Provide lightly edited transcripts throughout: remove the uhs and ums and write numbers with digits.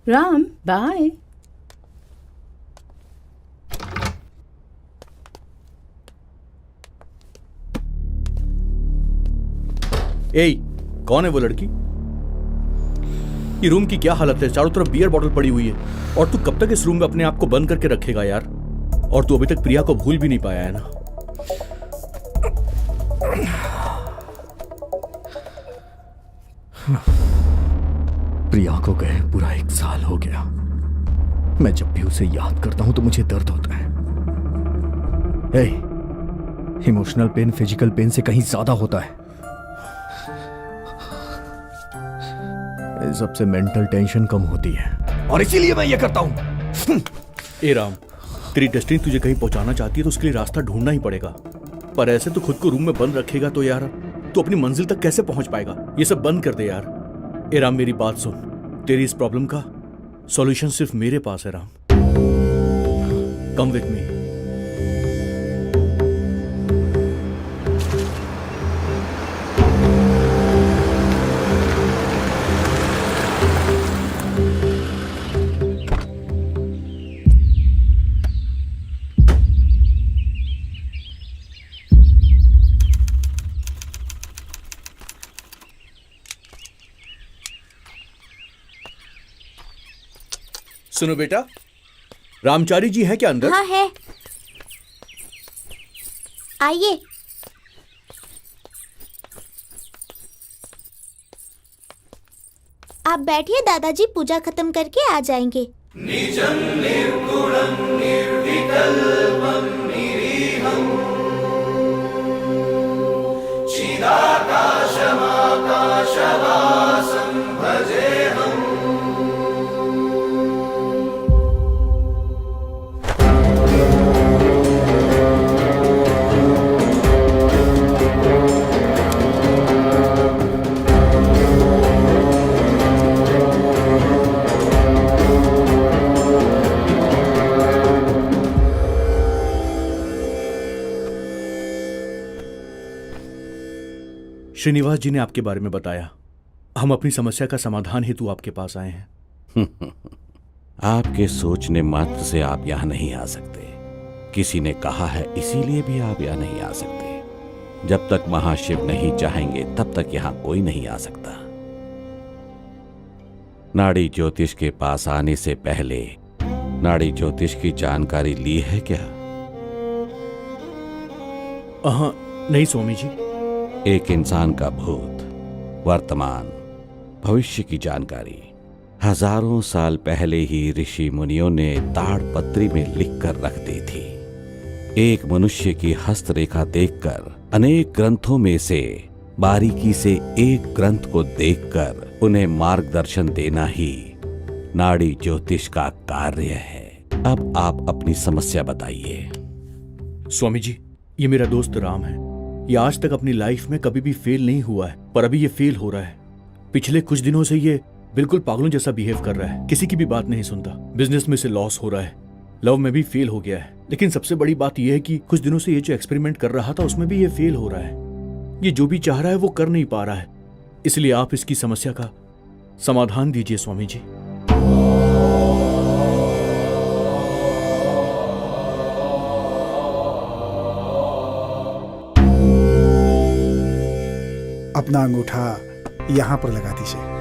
Ram bye. ए, कौन है वो लड़की? ये रूम की क्या हालत है? चारों तरफ बियर बॉटल पड़ी हुई है। और तू कब तक इस रूम में अपने आप को बंद करके रखेगा यार? और तू अभी तक प्रिया को भूल भी नहीं पाया है ना? प्रिया को गए पूरा 1 साल हो गया। मैं जब भी उसे याद करता हूं तो मुझे दर्द होता है। इमोशनल पेन फिजिकल पेन से कहीं ज्यादा होता है। इस सबसे मेंटल टेंशन कम होती है और इसीलिए मैं ये करता हूं। ए राम, तेरी डेस्टिनी तुझे कहीं पहुंचाना चाहती है तो उसके लिए रास्ता ढूंढना ही पड़ेगा। पर ऐसे तो खुद को रूम में बंद रखेगा तो यार तू अपनी मंजिल तक कैसे पहुंच पाएगा? ये सब बंद कर दे यार। ए राम, मेरी बात सुन। तेरी इस प्रॉब्लम का सॉल्यूशन सिर्फ मेरे पास है राम। Come with me. सुनो बेटा, रामचारी जी हैं क्या अंदर? हाँ है, आइए। आप बैठिए, दादाजी पूजा खत्म करके आ जाएंगे। निजं निर्गुणं निर्विकल्पं निरीहं चिदाकाशमाकाशवासं भजेऽहम्। श्रीनिवास जी ने आपके बारे में बताया। हम अपनी समस्या का समाधान हेतु आपके पास आए हैं। आपके सोचने मात्र से आप यहां नहीं आ सकते। किसी ने कहा है, इसीलिए भी आप यहां नहीं आ सकते। जब तक महाशिव नहीं चाहेंगे तब तक यहां कोई नहीं आ सकता। नाड़ी ज्योतिष के पास आने से पहले नाड़ी ज्योतिष की जानकारी ली है क्या? नहीं स्वामी जी। एक इंसान का भूत, वर्तमान, भविष्य की जानकारी हजारों साल पहले ही ऋषि मुनियों ने ताड़पत्री में लिखकर रख दी थी। एक मनुष्य की हस्तरेखा देखकर अनेक ग्रंथों में से बारीकी से एक ग्रंथ को देखकर उन्हें मार्गदर्शन देना ही नाड़ी ज्योतिष का कार्य है। अब आप अपनी समस्या बताइए। स्वामी जी, ये मेरा दोस्त राम है। ये आज तक अपनी लाइफ में कभी भी फेल नहीं हुआ है, पर अभी ये फेल हो रहा है। पिछले कुछ दिनों से ये बिल्कुल पागलों जैसा बिहेव कर रहा है। किसी की भी बात नहीं सुनता। बिजनेस में से लॉस हो रहा है, लव में भी फेल हो गया है। लेकिन सबसे बड़ी बात यह है कि कुछ दिनों से ये जो एक्सपेरिमेंट कर रहा था उसमें भी ये फेल हो रहा है। ये जो भी चाह रहा है वो कर नहीं पा रहा है। इसलिए आप इसकी समस्या का समाधान दीजिए स्वामी जी। अपना अंगूठा यहां पर लगा दीजिए।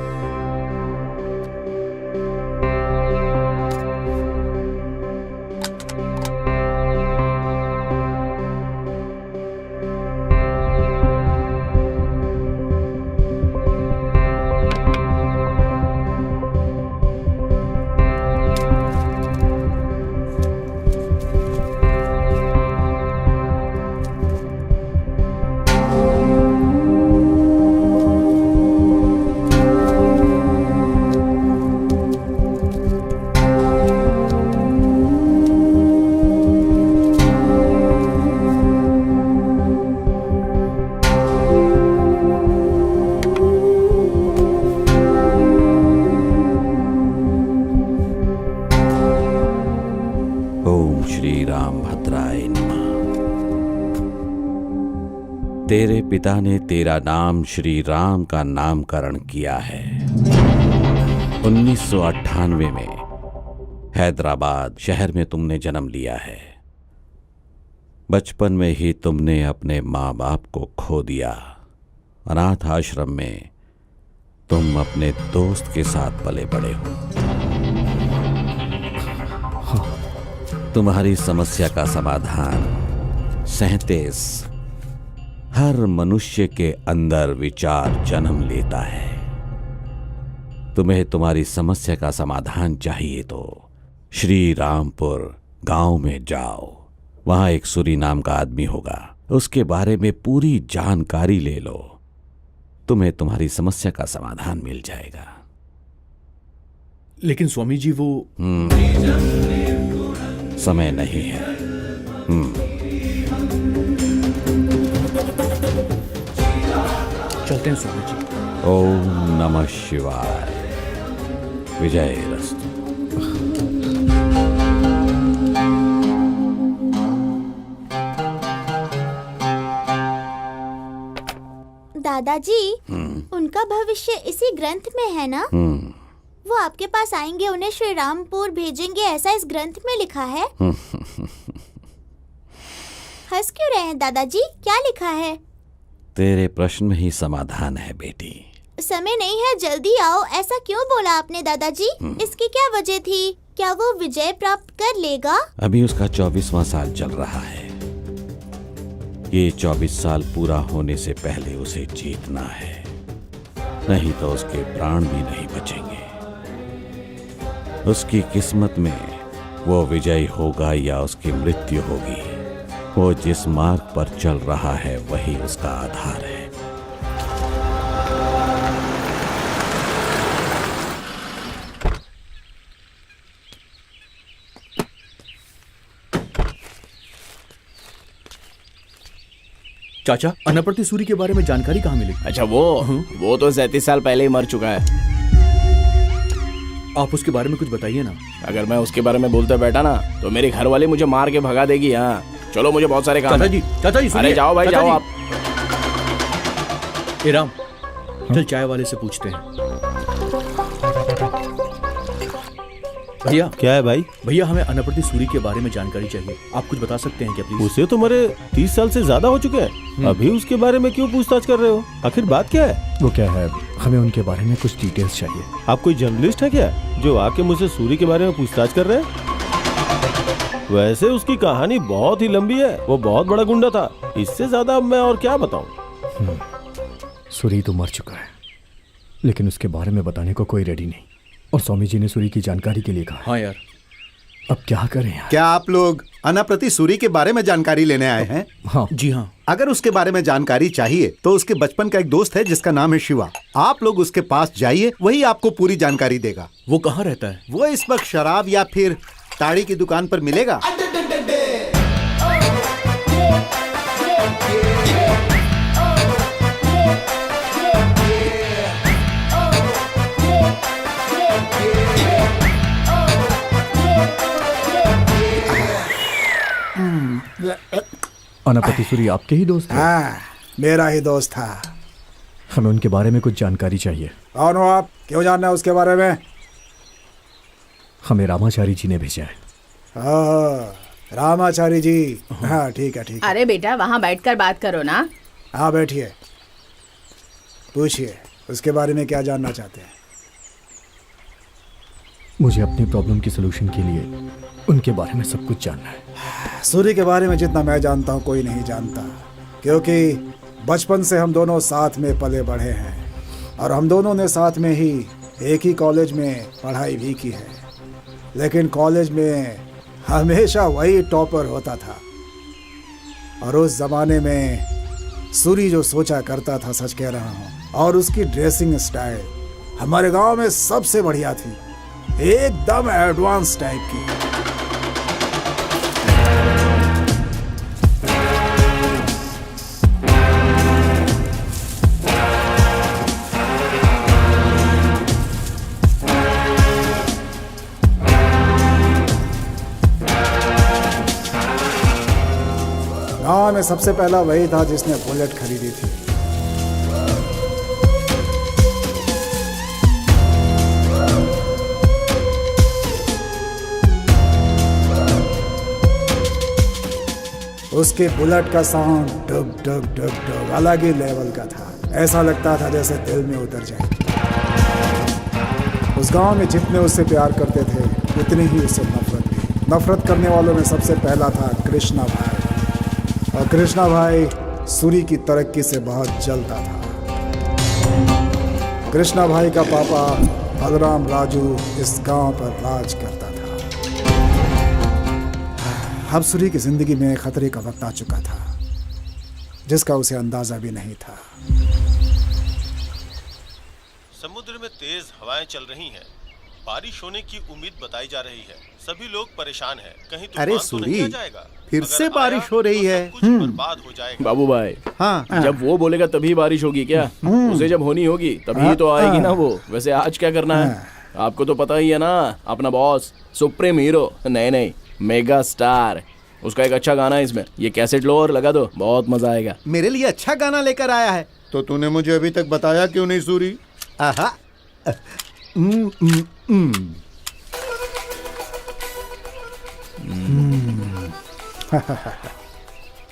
तेरे पिता ने तेरा नाम श्री राम का नामकरण किया है। 1998 में हैदराबाद शहर में तुमने जन्म लिया है। बचपन में ही तुमने अपने माँ बाप को खो दिया। अनाथ आश्रम में तुम अपने दोस्त के साथ पले बड़े हो। तुम्हारी समस्या का समाधान 37 हर मनुष्य के अंदर विचार जन्म लेता है। तुम्हें तुम्हारी समस्या का समाधान चाहिए तो श्री रामपुर गांव में जाओ। वहां एक सूरी नाम का आदमी होगा, उसके बारे में पूरी जानकारी ले लो। तुम्हें तुम्हारी समस्या का समाधान मिल जाएगा। लेकिन स्वामी जी वो समय नहीं है। चलते हैं स्वामी जी। ओम नमः शिवाय। विजयरस्तु। दादाजी, उनका भविष्य इसी ग्रंथ में है ना? वो आपके पास आएंगे, उन्हें श्री रामपुर भेजेंगे, ऐसा इस ग्रंथ में लिखा है। हंस क्यों रहे हैं दादाजी? क्या लिखा है? तेरे प्रश्न में ही समाधान है बेटी। समय नहीं है, जल्दी आओ। ऐसा क्यों बोला आपने दादाजी? इसकी क्या वजह थी? क्या वो विजय प्राप्त कर लेगा? अभी उसका 24वां साल चल रहा है। ये 24 साल पूरा होने से पहले उसे जीतना है, नहीं तो उसके प्राण भी नहीं बचेंगे। उसकी किस्मत में वो विजयी होगा या उसकी मृत्यु होगी। वो जिस मार्ग पर चल रहा है वही उसका आधार है। चाचा, अनाप्रति सूरी के बारे में जानकारी कहाँ मिली? अच्छा, वो तो 37 साल पहले ही मर चुका है। आप उसके बारे में कुछ बताइए ना। अगर मैं उसके बारे में बोलते बैठा ना तो मेरी घरवाली मुझे मार के भगा देगी। हाँ चलो, मुझे बहुत सारे काम है। चाचा जी सुनिए। अरे जाओ भाई, जाओ आप। ए राम, चल चाय वाले से पूछते हैं। भैया। क्या है भाई? भैया, हमें अनाप्रति सूरी के बारे में जानकारी चाहिए। आप कुछ बता सकते हैं क्या प्लीज? उसे तो मरे 30 साल से ज्यादा हो चुके हैं। अभी उसके बारे में क्यों पूछताछ कर रहे हो? आखिर बात क्या है? वो क्या है, हमें उनके बारे में कुछ डिटेल्स चाहिए। आप कोई जर्नलिस्ट है क्या जो आके मुझसे सूरी के बारे में पूछताछ कर रहे हैं? वैसे उसकी कहानी बहुत ही लंबी है। वो बहुत बड़ा गुंडा था। इससे ज्यादा अब मैं और क्या बताऊं? सूरी तो मर चुका है, लेकिन उसके बारे में बताने को कोई रेडी नहीं। और स्वामी जी ने सूरी की जानकारी के लिए कहा। हाँ यार, अब क्या करें यार? क्या आप लोग अनाप्रति सूरी के बारे में जानकारी लेने आए हैं? हाँ जी हाँ। अगर उसके बारे में जानकारी चाहिए तो उसके बचपन का एक दोस्त है जिसका नाम है शिवा। आप लोग उसके पास जाइए, वही आपको पूरी जानकारी देगा। वो कहाँ रहता है? वो इस वक्त शराब या फिर ताड़ी की दुकान पर मिलेगा। अनाप्रति सूरी आपके ही दोस्त है? हाँ, मेरा ही दोस्त था। हमें उनके बारे में कुछ जानकारी चाहिए। कौन हो आप? क्यों जानना है उसके बारे में? हमें रामाचारी जी ने भेजा है। रामाचारी जी। हाँ ठीक है, ठीक है। अरे बेटा, वहाँ बैठकर बात करो ना। हाँ बैठिए, पूछिए उसके बारे में क्या जानना चाहते हैं। मुझे अपनी प्रॉब्लम की सलूशन के लिए उनके बारे में सब कुछ जानना है। सूरी के बारे में जितना मैं जानता हूँ कोई नहीं जानता, क्योंकि बचपन से हम दोनों साथ में पले बढ़े हैं और हम दोनों ने साथ में ही एक ही कॉलेज में पढ़ाई भी की है। लेकिन कॉलेज में हमेशा वही टॉपर होता था और उस जमाने में सूरी जो सोचा करता था, सच कह रहा हूँ, और उसकी ड्रेसिंग स्टाइल हमारे गांव में सबसे बढ़िया थी, एकदम एडवांस टाइप की। गांव में सबसे पहला वही था जिसने बुलेट खरीदी थी। उसके बुलेट का साउंड डुग डुग डुग डुग अलग ही लेवल का था। ऐसा लगता था जैसे दिल में उतर जाए। उस गांव में जितने उससे प्यार करते थे उतनी ही उससे नफरत भी। नफरत करने वालों में सबसे पहला था कृष्णा भाई। और कृष्णा भाई सूरी की तरक्की से बहुत जलता था। कृष्णा भाई का पापा बलराम राजू इस गांव पर राज करता था। अब सूरी की जिंदगी में खतरे का वक्त आ चुका था जिसका उसे अंदाजा भी नहीं था। समुद्र में तेज हवाएं चल रही हैं। बारिश होने की उम्मीद बताई जा रही है। सभी लोग परेशान हैं। कहीं तूफान अरे तो सूरी, नहीं आ जाएगा? फिर अगर से आया बारिश हो रही तो है। सब कुछ बर्बाद हो जाएगा। बाबू भाई, हाँ, जब वो बोलेगा तभी बारिश होगी क्या? उसे जब होनी होगी तभी तो आएगी ना वो। वैसे आज क्या करना है आपको तो पता ही है ना। अपना बॉस सुप्रीम हीरो, नहीं मेगा स्टार, उसका एक अच्छा गाना है इसमें। ये कैसेट लो और लगा दो, बहुत मजा आएगा। मेरे लिए अच्छा गाना लेकर आया है। तो तूने मुझे अभी तक बताया क्यों नहीं सूरी? आहा।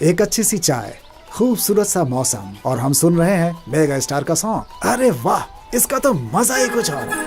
एक अच्छी सी चाय, खूबसूरत सा मौसम और हम सुन रहे हैं मेगा स्टार का सॉन्ग। अरे वाह, इसका तो मजा ही कुछ और है।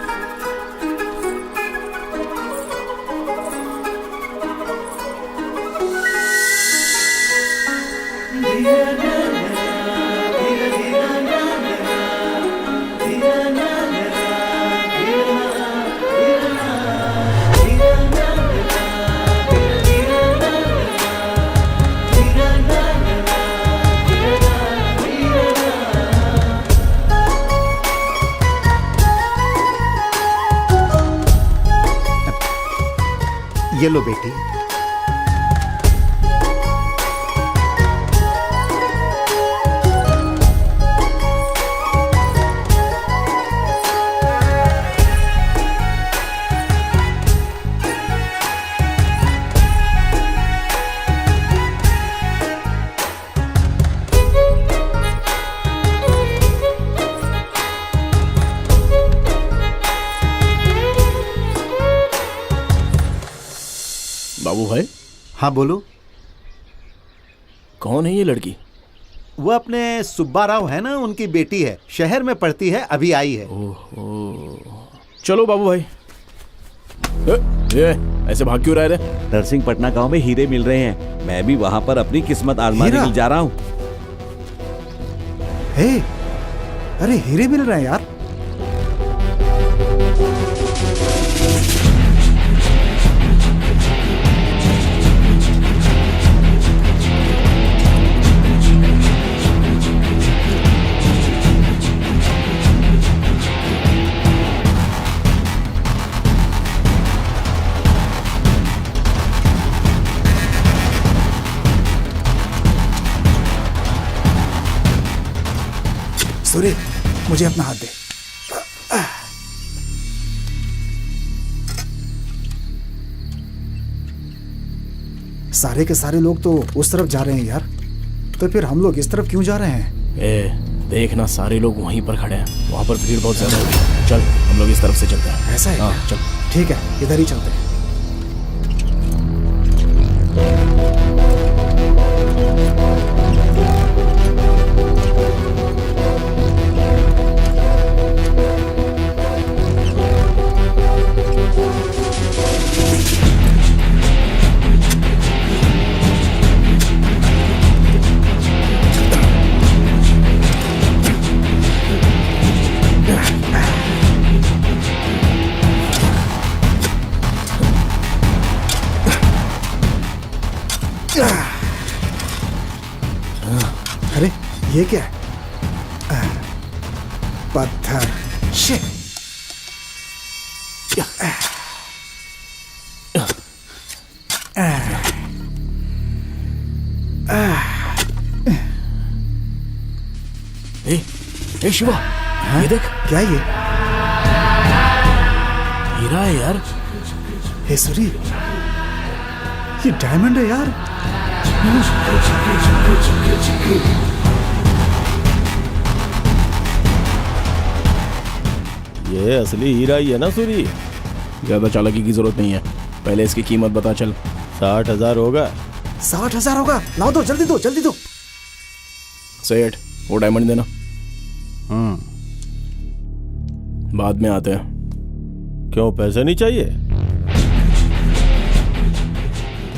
ये लो बेटी। बाबू भाई, हाँ बोलो। कौन है ये लड़की? वो अपने सुब्बा राव है ना, उनकी बेटी है। शहर में पढ़ती है, अभी आई है। ओहो, चलो बाबू भाई। ये ऐसे भाग क्यों रहे थे? नरसिंह पटना गांव में हीरे मिल रहे हैं। मैं भी वहां पर अपनी किस्मत आजमाने के लिए जा रहा हूँ। हे, अरे हीरे मिल रहे हैं यार। सूरी, मुझे अपना हाथ दे। सारे के सारे लोग तो उस तरफ जा रहे हैं यार, तो फिर हम लोग इस तरफ क्यों जा रहे हैं? देखना, सारे लोग वहीं पर खड़े हैं। वहां पर भीड़ बहुत ज्यादा है। चल हम लोग इस तरफ से चलते हैं। ऐसा है? हाँ चल। ठीक है, इधर ही चलते हैं। अरे ये क्या है? पत्थर। शिट। ए शिवा, ये देख। क्या ये? हीरा है यार। हे सूरी, ये डायमंड है यार। ये असली हीरा ही है ना सूरी? ज्यादा चालाकी की जरूरत नहीं है, पहले इसकी कीमत बता चल। 60,000 होगा। 60,000 होगा। लाओ दो, जल्दी दो, जल्दी दो। सेठ, वो डायमंड देना। बाद में आते हैं। क्यों, पैसे नहीं चाहिए?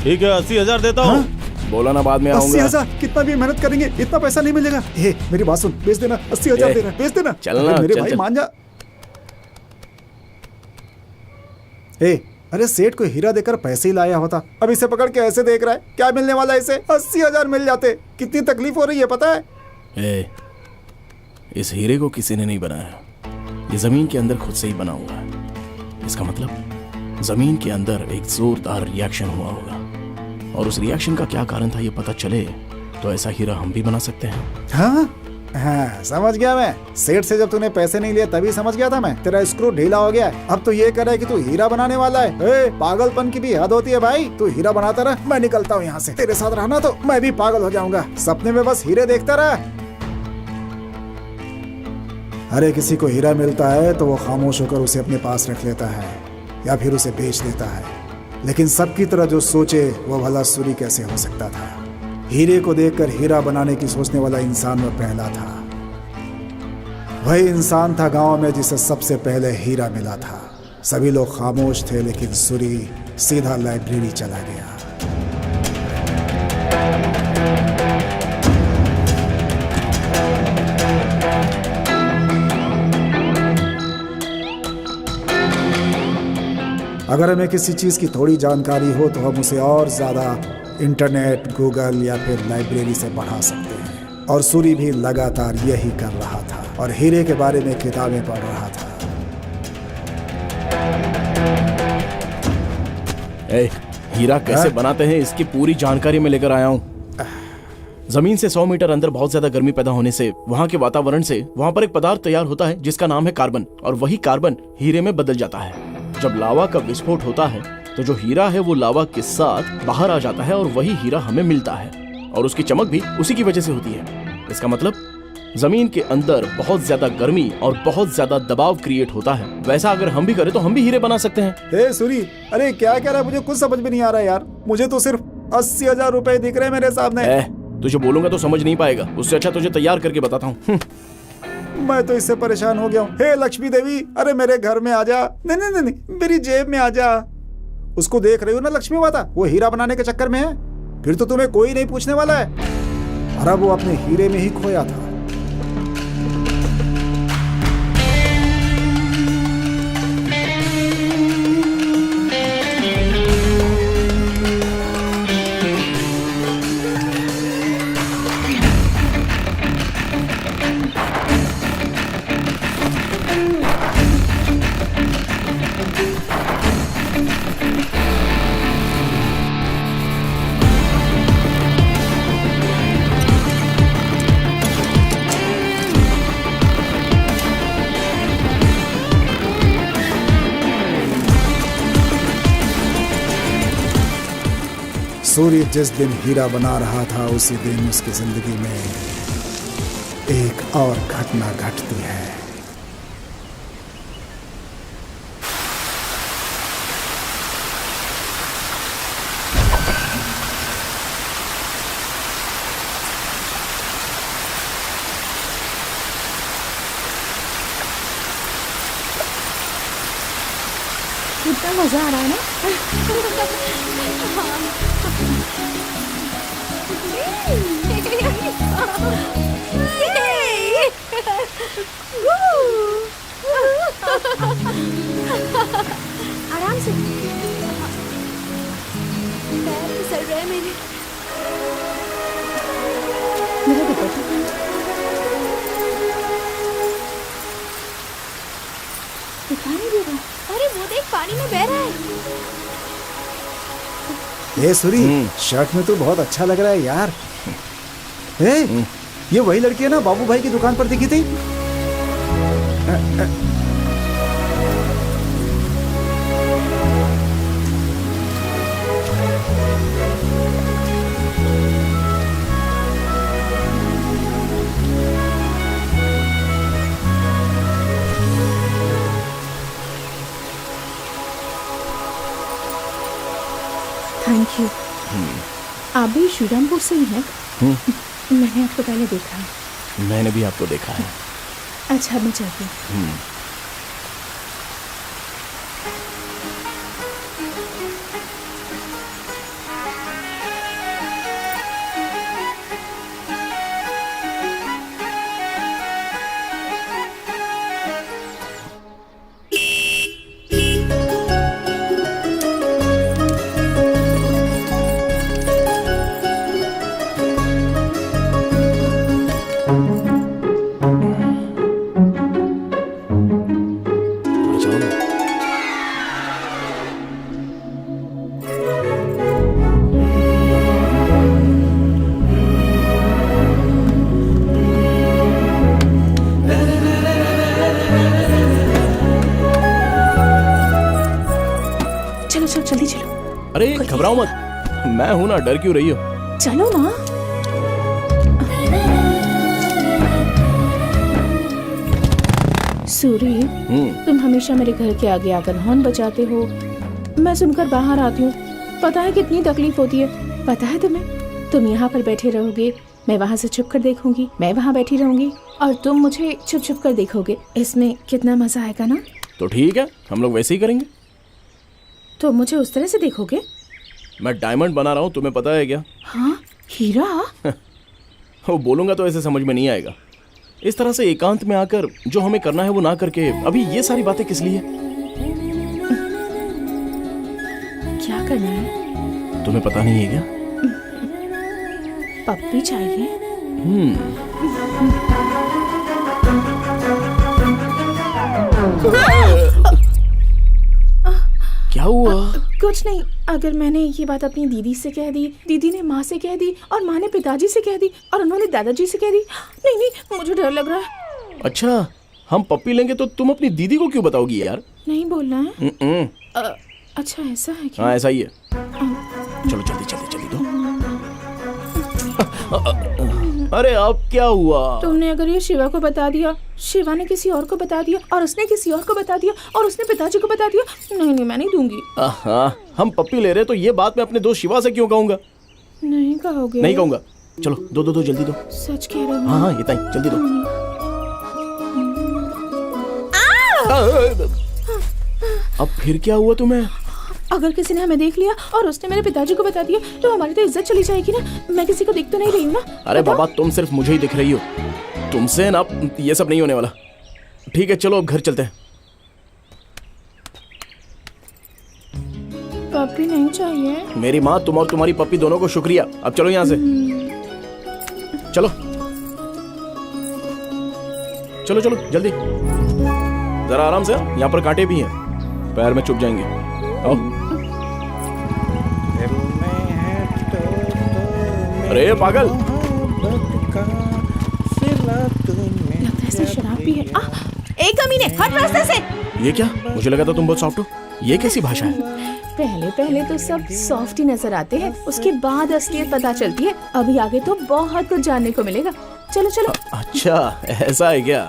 ठीक है, 80,000 देता हूँ। बोला ना बाद में आऊंगा। 80,000? कितना भी मेहनत करेंगे इतना पैसा नहीं मिलेगा। ए, मेरी बात सुन, बेच देना। 80,000 दे रहा है, बेच देना। चलना, मेरे चल, भाई चल। मान जा। अरे सेठ को हीरा देकर पैसे ही लाया होता, अब इसे पकड़ के ऐसे देख रहा है। क्या मिलने वाला है इसे? 80,000 मिल जाते। कितनी तकलीफ हो रही है पता है? इस हीरे को किसी ने नहीं बनाया, ये जमीन के अंदर खुद से ही बना हुआ है। इसका मतलब जमीन के अंदर एक जोरदार रिएक्शन हुआ होगा, और उस रिएक्शन का क्या कारण था ये पता चले तो ऐसा हीरा हम भी बना सकते हैं। हाँ, समझ गया मैं। सेठ से जब तूने पैसे नहीं लिए तभी समझ गया था मैं। तेरा स्क्रू ढीला हो गया है। अब तो ये करे कि तू हीरा बनाने वाला है। पागलपन की भी हद होती है भाई। तू हीरा बनाता रह, मैं निकलता हूँ यहाँ से। तेरे साथ रहना तो मैं भी पागल हो जाऊंगा। सपने में बस हीरे देखता रहा। अरे किसी को हीरा मिलता है तो वो खामोश होकर उसे अपने पास रख लेता है या फिर उसे बेच देता है, लेकिन सबकी तरह जो सोचे वो भला सूरी कैसे हो सकता था? हीरे को देखकर हीरा बनाने की सोचने वाला इंसान वो पहला था। वही इंसान था गांव में जिसे सबसे पहले हीरा मिला था। सभी लोग खामोश थे, लेकिन सूरी सीधा लाइब्रेरी चला गया। अगर हमें किसी चीज की थोड़ी जानकारी हो तो हम उसे और ज्यादा इंटरनेट, गूगल या फिर लाइब्रेरी से बढ़ा सकते हैं। और सूरी भी लगातार यही कर रहा था और हीरे के बारे में किताबें पढ़ रहा था। हीरा कैसे बनाते हैं इसकी पूरी जानकारी मैं लेकर आया हूँ। जमीन से 100 मीटर अंदर बहुत ज्यादा गर्मी पैदा होने से, वहाँ के वातावरण से, वहाँ पर एक पदार्थ तैयार होता है जिसका नाम है कार्बन, और वही कार्बन हीरे में बदल जाता है। जब लावा का विस्फोट होता है तो जो हीरा है वो लावा के साथ बाहर आ जाता है और वही हीरा हमें मिलता है, और उसकी चमक भी उसी की वजह से होती है। इसका मतलब जमीन के अंदर बहुत ज्यादा गर्मी और बहुत ज्यादा दबाव क्रिएट होता है। वैसा अगर हम भी करें तो हम भी हीरे बना सकते हैं। सूरी, अरे क्या कह रहा है? मुझे कुछ समझ में नहीं आ रहा यार। मुझे तो सिर्फ 80,000 रुपए दिख रहे हैं मेरे सामने। तुझे बोलूंगा तो समझ नहीं पाएगा, उससे अच्छा तुझे तैयार करके बताता हूँ। मैं तो इससे परेशान हो गया हूँ। हे लक्ष्मी देवी, अरे मेरे घर में आ जा। नहीं नहीं नहीं, मेरी जेब में आ जा। उसको देख रही हो ना लक्ष्मी माता, वो हीरा बनाने के चक्कर में है। फिर तो तुम्हें कोई नहीं पूछने वाला है। और अब वो अपने हीरे में ही खोया था। सूर्य जिस दिन हीरा बना रहा था उसी दिन उसकी जिंदगी में एक और घटना घटती है। कितना मजा आ रहा है ना? आराम से। पैर फिसल रहे हैं मेरे। मेरा दुपट्टा दिखाई नहीं दे रहा। अरे वो देख, पानी में बह रहा है। ए सूरी, शर्ट में तो बहुत अच्छा लग रहा है यार। ये वही लड़की है ना बाबू भाई की दुकान पर दिखी थी? Thank you. आप भी श्रीरामपुर से ही हैं? मैंने आपको पहले देखा है। मैंने भी आपको देखा है। अच्छा, मैं चलती हूँ। चलो चलो जल्दी चलो। अरे घबराओ मत, मैं हूं ना, डर क्यों रही हो? चलो ना। सूरी, तुम हमेशा मेरे घर के आगे आकर हॉर्न बजाते हो। मैं सुनकर बाहर आती हूँ। पता है कितनी तकलीफ होती है? पता है तुम्हें? तुम यहाँ पर बैठे रहोगे, मैं वहाँ से छुप कर देखूंगी, मैं वहाँ बैठी रहूंगी और तुम मुझे छुप छुप कर देखोगे। इसमें कितना मजा आएगा ना? तो ठीक है, हम लोग वैसे ही करेंगे। तो मुझे उस तरह से देखोगे? मैं डायमंड बना रहा हूँ, तुम्हें पता है क्या? हाँ, हीरा। वो बोलूंगा तो ऐसे समझ में नहीं आएगा। इस तरह से एकांत में आकर जो हमें करना है वो ना करके अभी ये सारी बातें किस लिए? क्या करना है? तुम्हें पता नहीं है क्या? पप्पी चाहिए। क्या हुआ? कुछ नहीं। अगर मैंने ये बात अपनी दीदी से कह दी, दीदी ने माँ से कह दी और माँ ने पिताजी से कह दी और उन्होंने दादाजी से कह दी। नहीं नहीं, मुझे डर लग रहा है। अच्छा, हम पप्पी लेंगे तो तुम अपनी दीदी को क्यों बताओगी यार? नहीं बोलना है। अच्छा, ऐसा है क्या? हाँ, ऐसा ही है। चलो जल्दी जल्दी जल्दी दो। अरे अब क्या हुआ? तुमने अगर ये शिवा को बता दिया, शिवा ने किसी और को बता दिया और उसने किसी और को बता दिया और उसने पिताजी को बता दिया। नहीं नहीं, मैं नहीं दूंगी। हम पप्पी ले रहे तो ये बात मैं अपने दोस्त शिवा से क्यों कहूँगा? नहीं कहोगे? नहीं कहूँगा। चलो दो दो दो, जल्दी दो। सच कह रहे हो? हाँ हाँ, इतना ही, जल्दी दो। अब फिर क्या हुआ तुम्हें? अगर किसी ने हमें देख लिया और उसने मेरे पिताजी को बता दिया तो हमारी तो इज्जत चली जाएगी ना। मैं किसी को दिख तो नहीं रही हूँ ना? अरे बाबा, तुम सिर्फ मुझे ही दिख रही हो, तुमसे ना ये सब नहीं होने वाला। ठीक है, चलो अब घर चलते हैं। पप्पी नहीं चाहिए। मेरी माँ, तुम और तुम्हारी पप्पी दोनों को शुक्रिया। अब चलो यहाँ से। चलो चलो चलो जल्दी, जरा आराम से, यहाँ पर कांटे भी हैं, पैर में चुभ जाएंगे। आओ। अरे पागल, लगता है शराब भी है। एक कमीने, हट रास्ते से। ये क्या? मुझे लगा था तुम बहुत सॉफ्ट हो। ये कैसी भाषा है? पहले पहले तो सब सॉफ्ट ही नजर आते हैं, उसके बाद असलियत पता चलती है। अभी आगे तो बहुत कुछ जानने को मिलेगा। चलो चलो। अच्छा, ऐसा है क्या?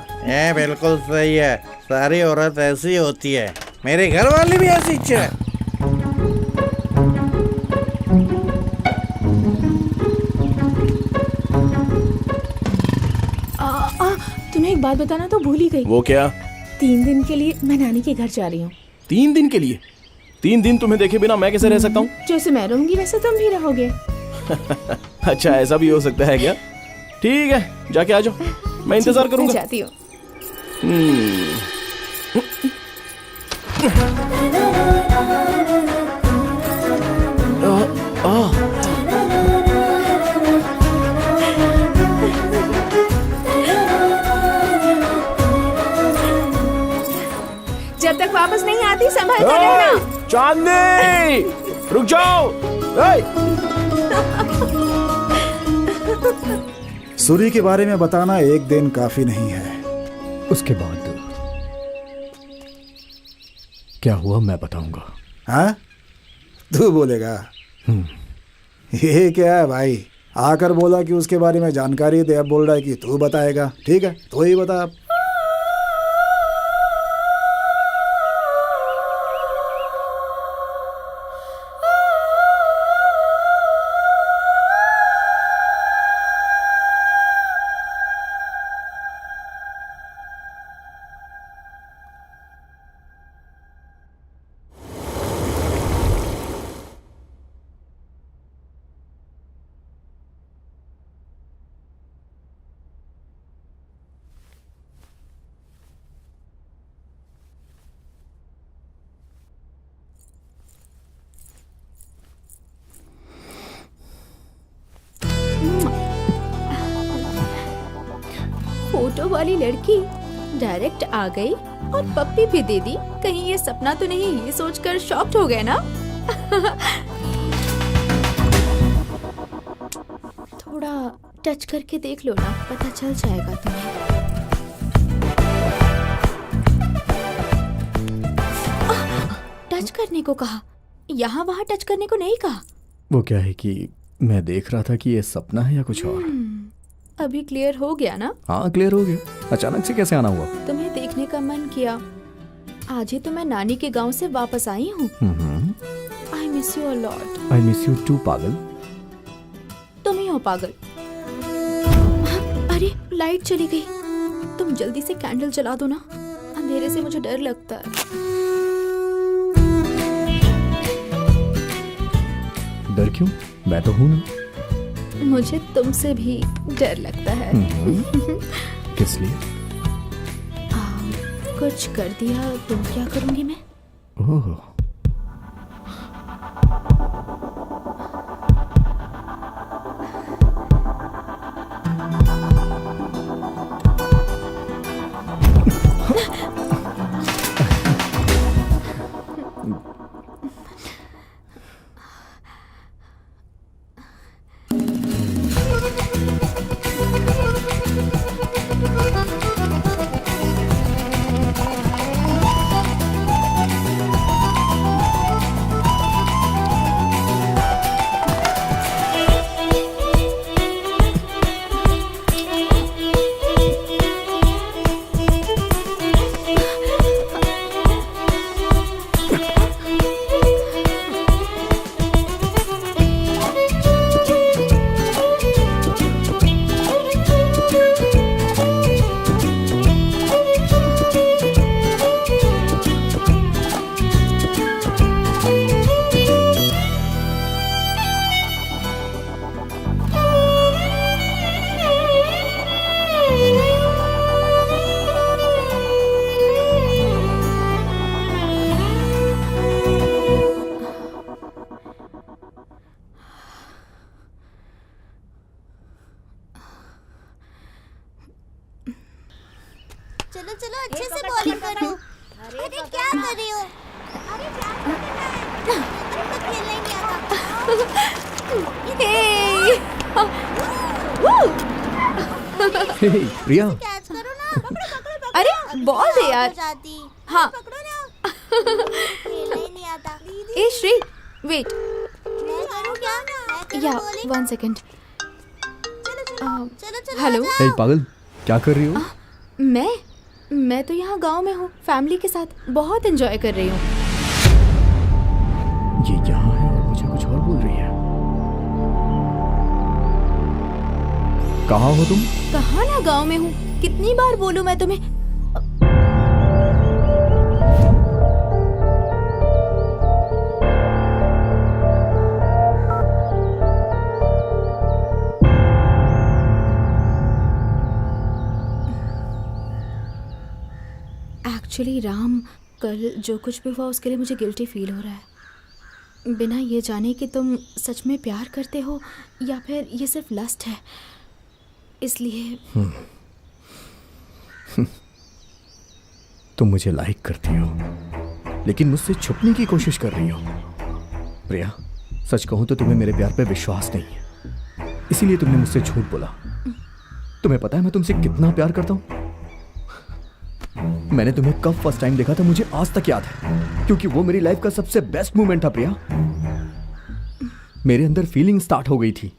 बिल्कुल सही है, सारी औरत ऐसी होती है। मेरे घर वाली भी ऐसी है। तुम्हें एक बात बताना तो भूल ही गई। वो क्या? 3 दिन के लिए मैं नानी के घर जा रही हूँ। 3 दिन के लिए? 3 दिन तुम्हें देखे बिना मैं कैसे रह सकता हूँ? जैसे मैं रहूंगी वैसे तुम भी रहोगे। अच्छा, ऐसा भी हो सकता है क्या? ठीक है, जाके आ जाओ, मैं इंतजार करूंगा। जाती हूँ। जब तक वापस नहीं आती संभल कर रहना। चांदनी, रुक जाओ। सूरी के बारे में बताना एक दिन काफी नहीं है। उसके बाद क्या हुआ मैं बताऊंगा। हाँ, तू बोलेगा? ये क्या है भाई, आकर बोला कि उसके बारे में जानकारी दे, अब बोल रहा है कि तू बताएगा। ठीक है, तो ही बता अब। फोटो वाली लड़की डायरेक्ट आ गई और पप्पी भी दे दी। कहीं ये सपना तो नहीं, ये सोचकर शॉक्ड हो गए ना? थोड़ा टच करके देख लो ना, पता चल जाएगा तुम्हें। टच करने को कहा, यहाँ वहाँ टच करने को नहीं कहा। वो क्या है कि मैं देख रहा था कि ये सपना है या कुछ और। अभी क्लियर हो गया ना? हाँ क्लियर हो गया। अचानक से कैसे आना हुआ? तुम्हें देखने का मन किया। आज ही तो मैं नानी के गांव से वापस आई हूँ। I miss you a lot. I miss you too पागल। तुम ही हो पागल। अरे लाइट चली गई, तुम जल्दी से कैंडल जला दो ना, अंधेरे से मुझे डर लगता है। डर क्यों? मैं तो हूं ना। मुझे तुमसे भी डर लगता है। किस लिए? कुछ कर दिया तो क्या करूंगी मैं? ओह चलो चलो अच्छे से बॉलिंग करो। अरे क्या कर रही हो? अरे क्या कर रही हो? तुमको खेलना ही नहीं आता। हे प्रिया, कैच करो ना। पकड़ो पकड़ो पकड़ो। अरे बॉल दे यार। हाँ पकड़ो ना। खेलना ही नहीं आता। ए श्री, वेट। मैं करूँ क्या? मैं करूँ या bowling? 1 सेकंड। चलो चलो हेलो। हे पागल, क्या कर रही हो? मैं तो यहाँ गांव में हूँ, फैमिली के साथ बहुत एंजॉय कर रही हूँ। ये यहाँ है और मुझे कुछ और बोल रही है। कहाँ हो तुम? कहाँ ना गांव में हूँ, कितनी बार बोलूँ मैं तुम्हें। एक्चुअली राम, कल जो कुछ भी हुआ उसके लिए मुझे गिल्टी फील हो रहा है, बिना ये जाने कि तुम सच में प्यार करते हो या फिर ये सिर्फ लस्ट है, इसलिए। तुम मुझे लाइक करती हो लेकिन मुझसे छुपने की कोशिश कर रही हो। प्रिया, सच कहूं तो तुम्हें मेरे प्यार पे विश्वास नहीं है, इसीलिए तुमने मुझसे झूठ बोला। तुम्हें पता है मैं तुमसे कितना प्यार करता हूं? मैंने तुम्हें कब फर्स्ट टाइम देखा था मुझे आज तक याद है, क्योंकि वो मेरी लाइफ का सबसे बेस्ट मोमेंट था। प्रिया, मेरे अंदर फीलिंग स्टार्ट हो गई थी,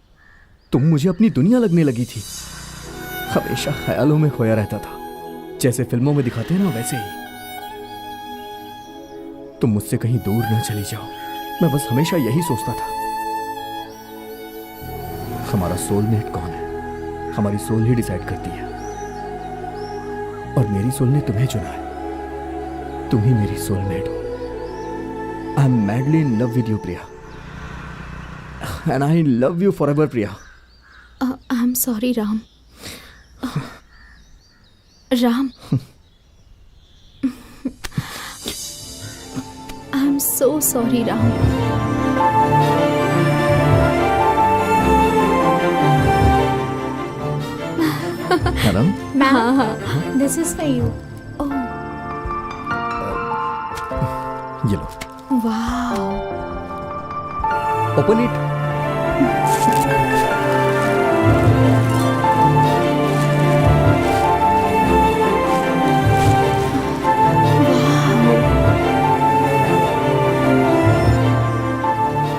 तुम मुझे अपनी दुनिया लगने लगी थी। हमेशा ख्यालों में खोया रहता था, जैसे फिल्मों में दिखाते हैं ना वैसे ही। तुम मुझसे कहीं दूर न चली जाओ, मैं बस हमेशा यही सोचता था। हमारा सोलमेट कौन है? हमारी सोल ही डिसाइड करती है, और मेरी सोल ने तुम्हें चुना है। तुम ही मेरी सोलमेट हो। I am madly in love with you Priya, and I love you forever Priya. I am sorry Ram. Ram, I am so sorry Ram. है ना? हाँ हाँ। This is for you. Oh, ये लो, wow. Open it.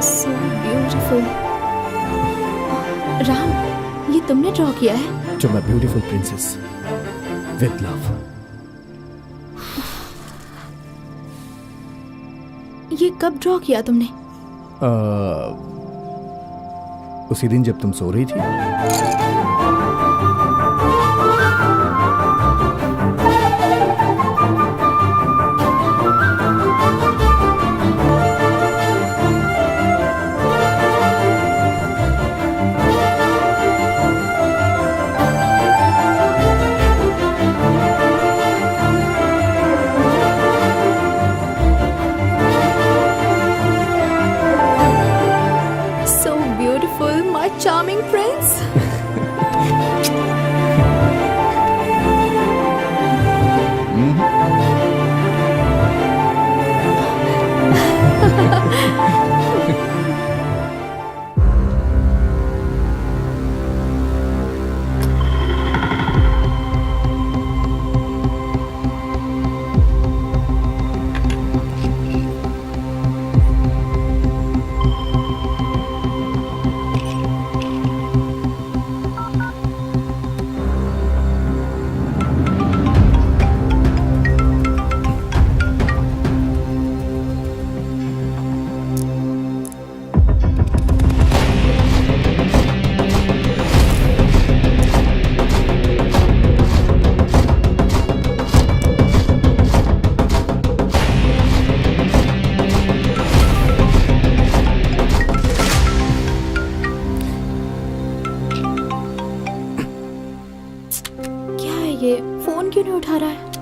So beautiful. Ram, ये तुमने draw किया है? To my beautiful princess, with love. ये कब ड्रॉ किया तुमने? उसी दिन जब तुम सो रही थी। So beautiful, my charming prince. क्या है ये? फोन क्यों नहीं उठा रहा है?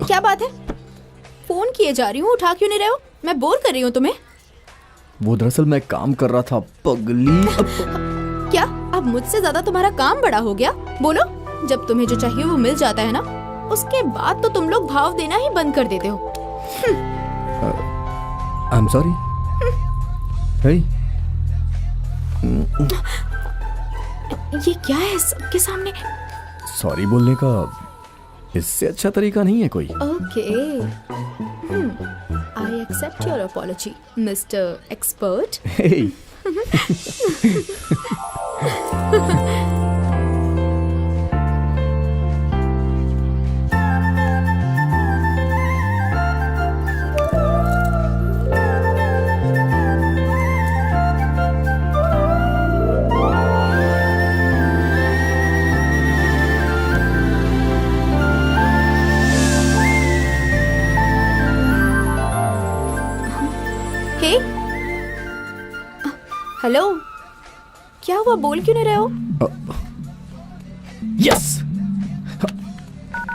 क्या बात है? फोन किए जा रही हूँ, उठा क्यों नहीं रहे हो? मैं बोर कर रही हूँ तुम्हें। वो दरअसल मैं काम कर रहा था, पगली। क्या अब मुझसे ज्यादा तुम्हारा काम बड़ा हो गया? बोलो, जब तुम्हें जो चाहिए वो मिल जाता है ना, उसके बाद तो तुम लोग भाव देना ही बंद कर देते हो। I am sorry. ये क्या है सबके सामने? सॉरी बोलने का इससे अच्छा तरीका नहीं है कोई। Okay, I accept your apology, mister expert. Hey. Hey, hello, क्या हुआ? बोल क्यों नहीं रहे हो? Yes.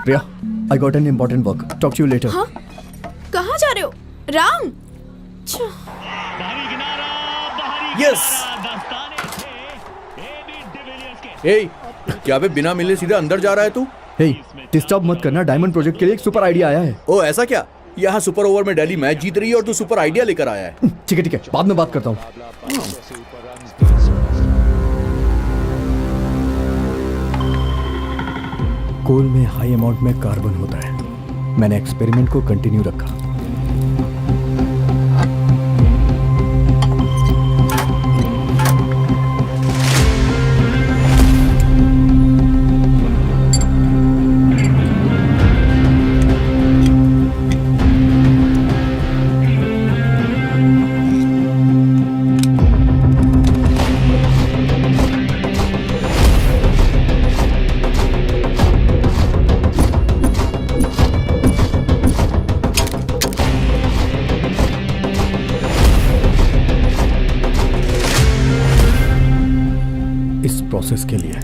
Priya, I got an important work. Talk to you later. हाँ, कहाँ जा रहे हो? राम, छो, यस। ए, क्या बे बिना मिले सीधे अंदर जा रहा है तू? Hey, डिस्टर्ब मत करना। डायमंड प्रोजेक्ट के लिए एक सुपर आइडिया आया है। ओ ऐसा क्या? यहाँ सुपर ओवर में दिल्ली मैच जीत रही है और तू सुपर आइडिया लेकर आया है। ठीक है, बाद में बात करता हूँ। कोल में हाई अमाउंट में कार्बन होता है। मैंने एक्सपेरिमेंट को कंटिन्यू रखा। प्रोसेस के लिए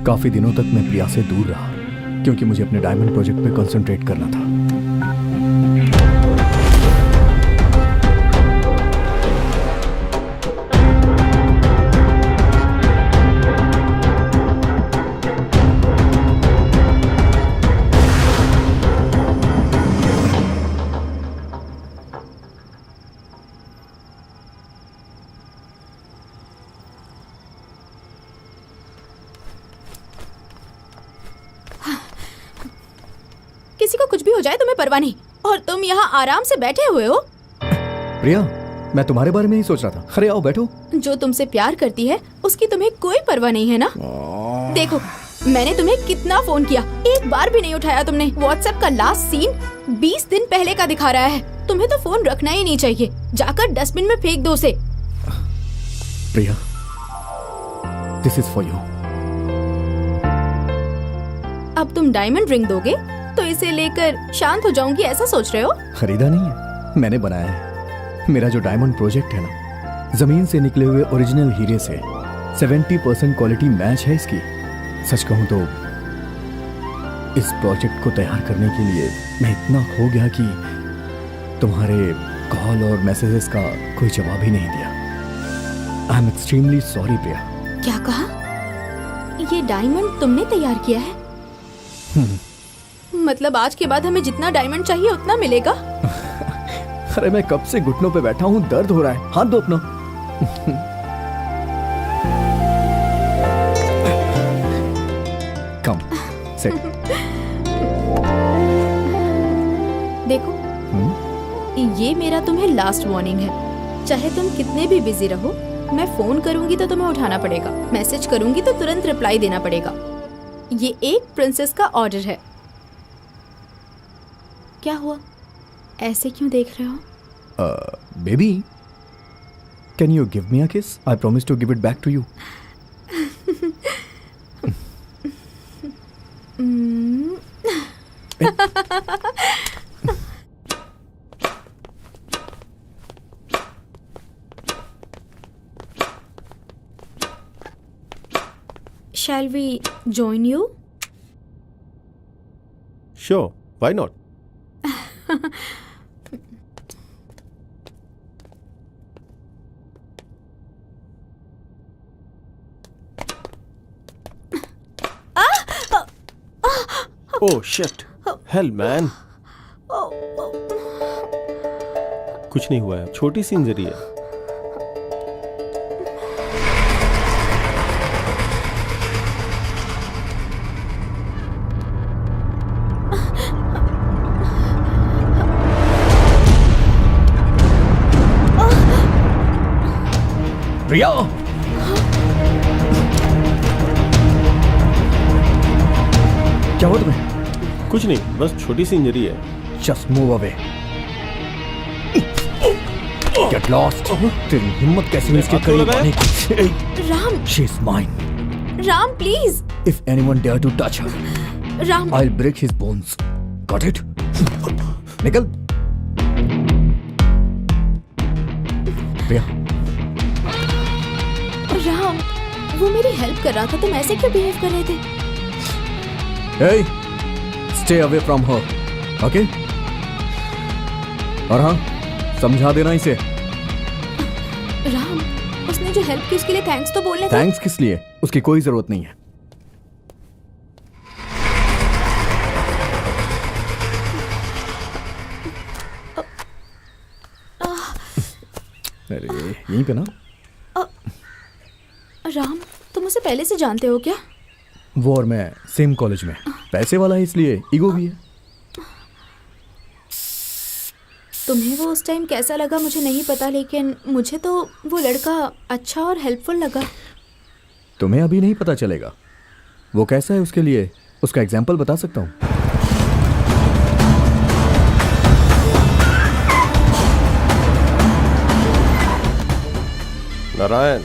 काफी दिनों तक मैं प्रिया से दूर रहा क्योंकि मुझे अपने डायमंड प्रोजेक्ट पे कंसंट्रेट करना था। किसी को कुछ भी हो जाए तुम्हें परवाह नहीं, और तुम यहाँ आराम से बैठे हुए हो। प्रिया, मैं तुम्हारे बारे में ही सोच रहा था। अरे आओ बैठो। जो तुमसे प्यार करती है उसकी तुम्हें कोई परवाह नहीं है ना। देखो, मैंने तुम्हें कितना फोन किया, एक बार भी नहीं उठाया तुमने। व्हाट्सएप का लास्ट सीन 20 दिन पहले का दिखा रहा है। तुम्हें तो फोन रखना ही नहीं चाहिए, जाकर डस्टबिन में फेंक दो उसे। प्रिया, दिस इज फॉर यू। अब तुम डायमंड रिंग दोगे तो इसे लेकर शांत हो जाऊंगी ऐसा सोच रहे हो? खरीदा नहीं है, मैंने बनाया है। मेरा जो डायमंड प्रोजेक्ट है ना, जमीन से निकले हुए ओरिजिनल हीरे से 70% क्वालिटी मैच है इसकी। सच कहूं तो इस प्रोजेक्ट को तैयार करने के लिए मैं इतना खो गया कि तुम्हारे कॉल और मैसेजेस का कोई जवाब ही नहीं दिया। आई एम एक्सट्रीमली सॉरी प्रिया। क्या कहा? ये डायमंड तुमने तैयार किया है? मतलब आज के बाद हमें जितना डायमंड चाहिए उतना मिलेगा? अरे मैं कब से घुटनों पे बैठा हूँ, दर्द हो रहा है। हाथ दो अपना। कम से देखो, ये मेरा तुम्हें लास्ट वार्निंग है। चाहे तुम कितने भी बिजी रहो, मैं फोन करूंगी तो तुम्हें उठाना पड़ेगा, मैसेज करूंगी तो तुरंत रिप्लाई देना पड़ेगा। ये एक प्रिंसेस का ऑर्डर है। क्या हुआ, ऐसे क्यों देख रहे हो? Baby, can you give me a kiss? I promise to give it back to you. Shall we join you? Sure, why not? Oh shit! Hell man! कुछ नहीं हुआ है, छोटी सी इंजरी है। प्रिया, क्या हुआ तुम्हें? कुछ नहीं, बस छोटी सी इंजरी है। Just move away. Get lost. तेरी हिम्मत कैसे हुई इसके करीब आने की? Ram, she is mine. Ram please. If anyone dare to touch her, Ram, I will break his bones. Got it? निकल। प्रिया, राम, वो मेरी हेल्प कर रहा था, तुम ऐसे क्यों बिहेव कर रहे थे? hey, stay away from her, okay? और हाँ, समझा देना इसे। राम, उसने जो हेल्प की उसके लिए थैंक्स तो बोलने थे। थैंक्स किस लिए? उसकी कोई जरूरत नहीं है। अरे यहीं पे ना। राम, तुम उसे पहले से जानते हो क्या? वो और मैं सेम कॉलेज में। पैसे वाला है इसलिए ईगो भी है। तुम्हें वो उस टाइम कैसा लगा मुझे नहीं पता, लेकिन मुझे तो वो लड़का अच्छा और हेल्पफुल लगा। तुम्हें अभी नहीं पता चलेगा वो कैसा है, उसके लिए उसका एग्जाम्पल बता सकता हूँ। नारायण,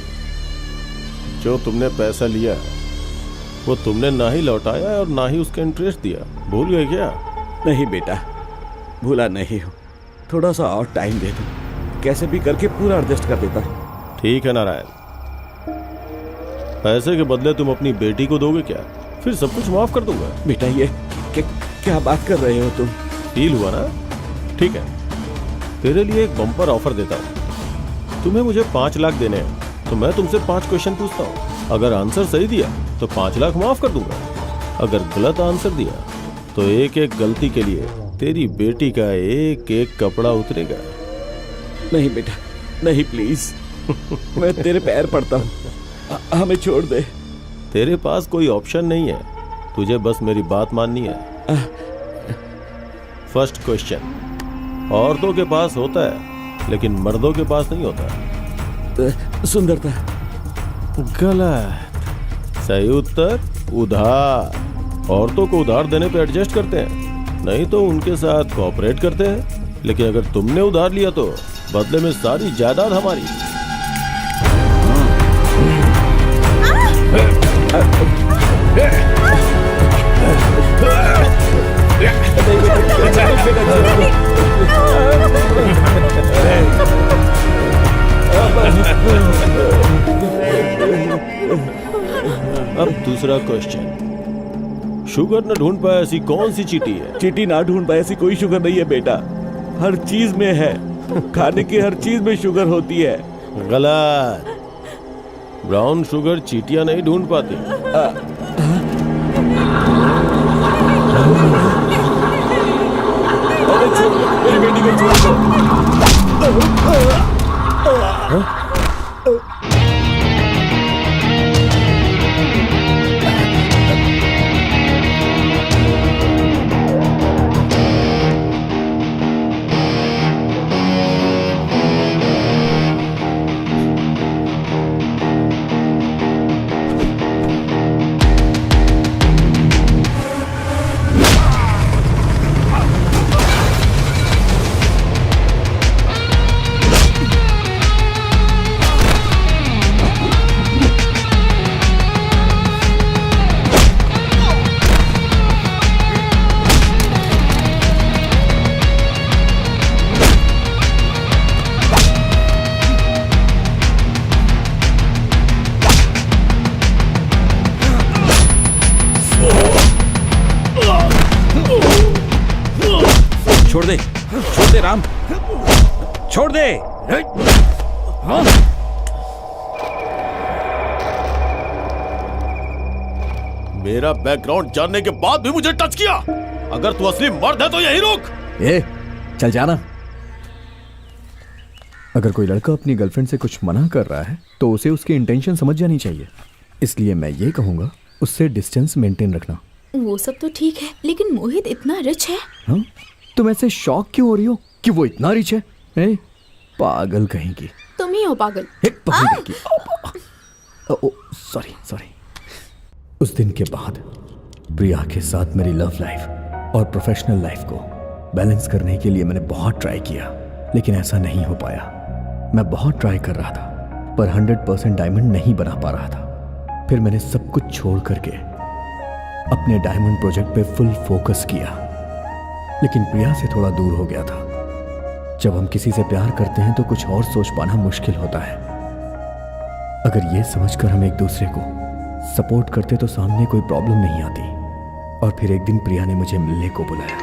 जो तुमने पैसा लिया वो तुमने ना ही लौटाया और ना ही उसका इंटरेस्ट दिया। भूल गए क्या? नहीं बेटा, भूला नहीं हूँ। थोड़ा सा और टाइम दे दो, कैसे भी करके पूरा एडजस्ट कर देता। ठीक है नारायण, पैसे के बदले तुम अपनी बेटी को दोगे क्या? फिर सब कुछ माफ कर दूंगा। बेटा ये क्या बात कर रहे हो तुम? फील हुआ ना? ठीक है, तेरे लिए एक बम्पर ऑफर देता हूँ। तुम्हें मुझे 5 लाख देने हैं तो मैं तुमसे 5 क्वेश्चन पूछता हूँ। अगर आंसर सही दिया तो 5 लाख माफ कर दूंगा। अगर गलत आंसर दिया तो एक एक गलती के लिए तेरी बेटी का एक एक कपड़ा उतरेगा। नहीं बेटा, नहीं प्लीज। मैं तेरे पैर पड़ता हूँ, हमें छोड़ दे। तेरे पास कोई ऑप्शन नहीं है, तुझे बस मेरी बात माननी है। फर्स्ट क्वेश्चन, औरतों के पास होता है लेकिन मर्दों के पास नहीं होता। सुंदरता। गलत। सही उत्तर उधार। औरतों को उधार देने पे एडजस्ट करते हैं, नहीं तो उनके साथ कोऑपरेट करते हैं। लेकिन अगर तुमने उधार लिया तो बदले में सारी जायदाद हमारी। अब दूसरा क्वेश्चन, शुगर न ढूंढ पाए ऐसी कौन सी चीटी है? चीटी ना ढूंढ पाए ऐसी कोई शुगर नहीं है बेटा, हर चीज में है। खाने की हर चीज में शुगर होती है। गलत। ब्राउन शुगर चीटियां नहीं ढूंढ पाती। अरे छोड़ दो, मेरी बेटी को छोड़ दो। छोड़ दे राम, छोड़ दे। मेरा बैकग्राउंड जानने के बाद भी मुझे टच किया। अगर तू असली मर्द है तो यही रुक। ए, चल जाना। अगर कोई लड़का अपनी गर्लफ्रेंड से कुछ मना कर रहा है तो उसे उसकी इंटेंशन समझ जानी चाहिए। इसलिए मैं ये कहूंगा उससे डिस्टेंस मेंटेन रखना। वो सब तो ठीक है, लेकिन मोहित इतना रिच है। हाँ? तुम ऐसे शॉक क्यों हो रही हो कि वो इतना रिच है? ए, पागल कहेंगी। तुम ही हो पागल। सॉरी। उस दिन के बाद प्रिया के साथ मेरी लव लाइफ और प्रोफेशनल लाइफ को बैलेंस करने के लिए मैंने बहुत ट्राई किया, लेकिन ऐसा नहीं हो पाया। मैं बहुत ट्राई कर रहा था पर 100% डायमंड नहीं बना पा रहा था। फिर मैंने सब कुछ छोड़ करके अपने डायमंड प्रोजेक्ट पे फुल फोकस किया, लेकिन प्रिया से थोड़ा दूर हो गया था। जब हम किसी से प्यार करते हैं तो कुछ और सोच पाना मुश्किल होता है। अगर ये समझकर हम एक दूसरे को सपोर्ट करते तो सामने कोई प्रॉब्लम नहीं आती। और फिर एक दिन प्रिया ने मुझे मिलने को बुलाया।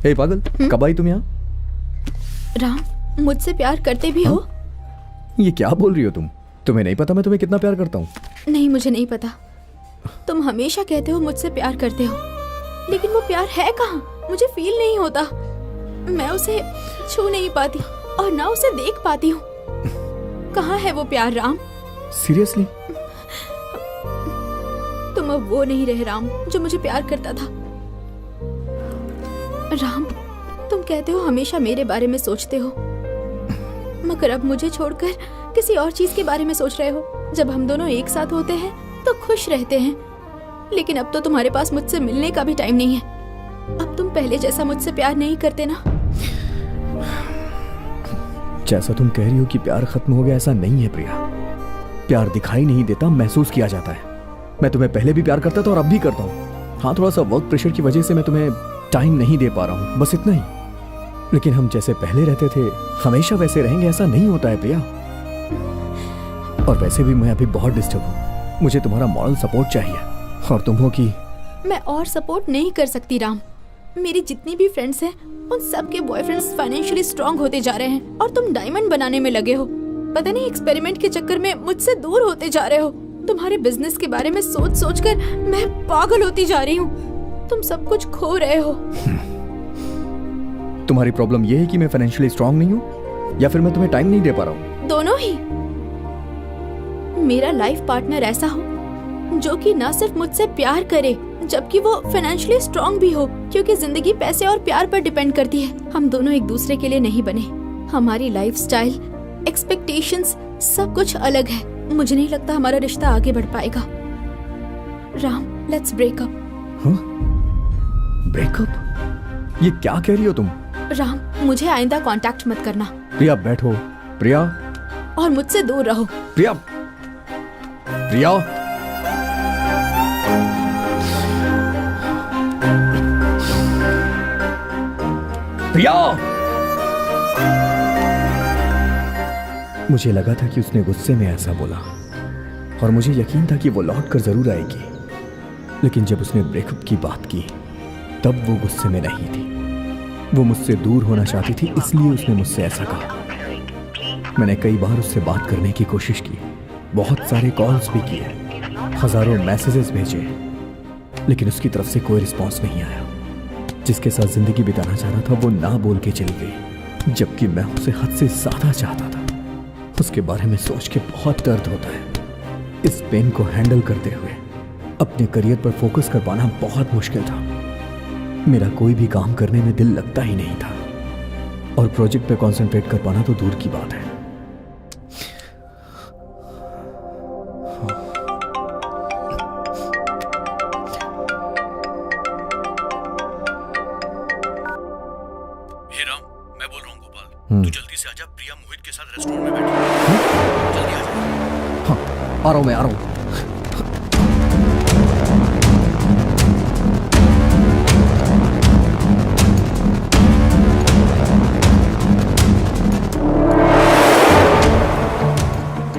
हे पागल, कब आई तुम यहाँ? राम, मुझसे प्यार करते भी हो? ये क्या बोल रही हो तुम? तुम्हें नहीं पता मैं तुम्हें कितना प्यार करता हूँ? नहीं, मुझे नहीं पता। तुम हमेशा कहते हो मुझसे प्यार करते हो, लेकिन वो प्यार है कहाँ? मुझे फील नहीं होता। मैं उसे छू नहीं पाती और ना उसे देख पाती हूँ। कहाँ है वो प्यार राम? सीरियसली? तुम अब वो नहीं रहे राम जो मुझे प्यार करता था। राम, तुम कहते हो हमेशा मेरे बारे में सोचते हो, मगर अब मुझे छोड़कर किसी और चीज के बारे में सोच रहे हो। जब हम दोनों एक साथ होते हैं तो खुश रहते हैं, लेकिन अब तो तुम्हारे पास मुझसे मिलने का भी टाइम नहीं है। अब तुम पहले जैसा मुझसे प्यार नहीं करते ना? जैसा तुम कह रही हो कि प्यार खत्म हो गया, ऐसा नहीं है प्रिया। प्यार दिखाई नहीं देता, महसूस किया जाता है। मैं तुम्हें पहले भी प्यार करता था और अब भी करता हूँ। हाँ, थोड़ा सा वर्क प्रेशर की वजह से मैं तुम्हें टाइम नहीं दे पा रहा हूं, बस इतना ही। लेकिन हम जैसे पहले रहते थे हमेशा वैसे रहेंगे ऐसा नहीं होता है प्रिया। और वैसे भी मैं अभी बहुत डिस्टर्ब हूं, मुझे तुम्हारा मॉरल सपोर्ट चाहिए। और तुम हो कि मैं और सपोर्ट नहीं कर सकती राम। मेरी जितनी भी फ्रेंड्स हैं उन सब के बॉयफ्रेंड्स फाइनेंशियली स्ट्रांग होते जा रहे हैं और तुम डायमंड बनाने में लगे हो। पता नहीं एक्सपेरिमेंट के चक्कर में मुझसे दूर होते जा रहे हो। तुम्हारे बिजनेस के बारे में सोच सोच कर मैं पागल होती जा रही हूँ। तुम सब कुछ खो रहे हो। तुम्हारी प्रॉब्लम ये है कि मैं फाइनेंशियली स्ट्रांग नहीं हूँ या फिर मैं तुम्हें टाइम नहीं दे पा रहा हूँ? दोनों ही। मेरा लाइफ पार्टनर ऐसा हो जो कि न सिर्फ मुझसे प्यार करे जबकि वो फाइनेंशियली स्ट्रांग भी हो, क्योंकि जिंदगी पैसे और प्यार पर डिपेंड करती है। हम दोनों एक दूसरे के लिए नहीं बने। हमारी लाइफस्टाइल, एक्सपेक्टेशंस सब कुछ अलग है। मुझे नहीं लगता हमारा रिश्ता आगे बढ़ पाएगा। Ram, let's break up. Breakup? ये क्या कह रही हो तुम? राम, मुझे आइंदा कांटेक्ट मत करना। प्रिया बैठो। प्रिया। और मुझसे दूर रहो। प्रिया। प्रिया। प्रिया। मुझे लगा था कि उसने गुस्से में ऐसा बोला और मुझे यकीन था कि वो लौट कर जरूर आएगी, लेकिन जब उसने ब्रेकअप की बात की तब वो गुस्से में नहीं थी। वो मुझसे दूर होना चाहती थी, इसलिए उसने मुझसे ऐसा कहा। मैंने कई बार उससे बात करने की कोशिश की, बहुत सारे कॉल्स भी किए, हजारों मैसेजेस भेजे, लेकिन उसकी तरफ से कोई रिस्पॉन्स नहीं आया। जिसके साथ जिंदगी बिताना चाह रहा था वो ना बोल के चली गई, जबकि मैं उसे हद से ज्यादा चाहता था। उसके बारे में सोच के बहुत दर्द होता है। इस पेन को हैंडल करते हुए अपने करियर पर फोकस कर पाना बहुत मुश्किल था। मेरा कोई भी काम करने में दिल लगता ही नहीं था और प्रोजेक्ट पे कंसंट्रेट कर पाना तो दूर की बात है। हे राम, मैं बोल रहा हूँ गोपाल, तू जल्दी से आजा। प्रिया मोहित के साथ रेस्टोरेंट में बैठी है। जल्दी आ जा। हाँ, आ रहा हूँ, मैं आ रहा हूँ।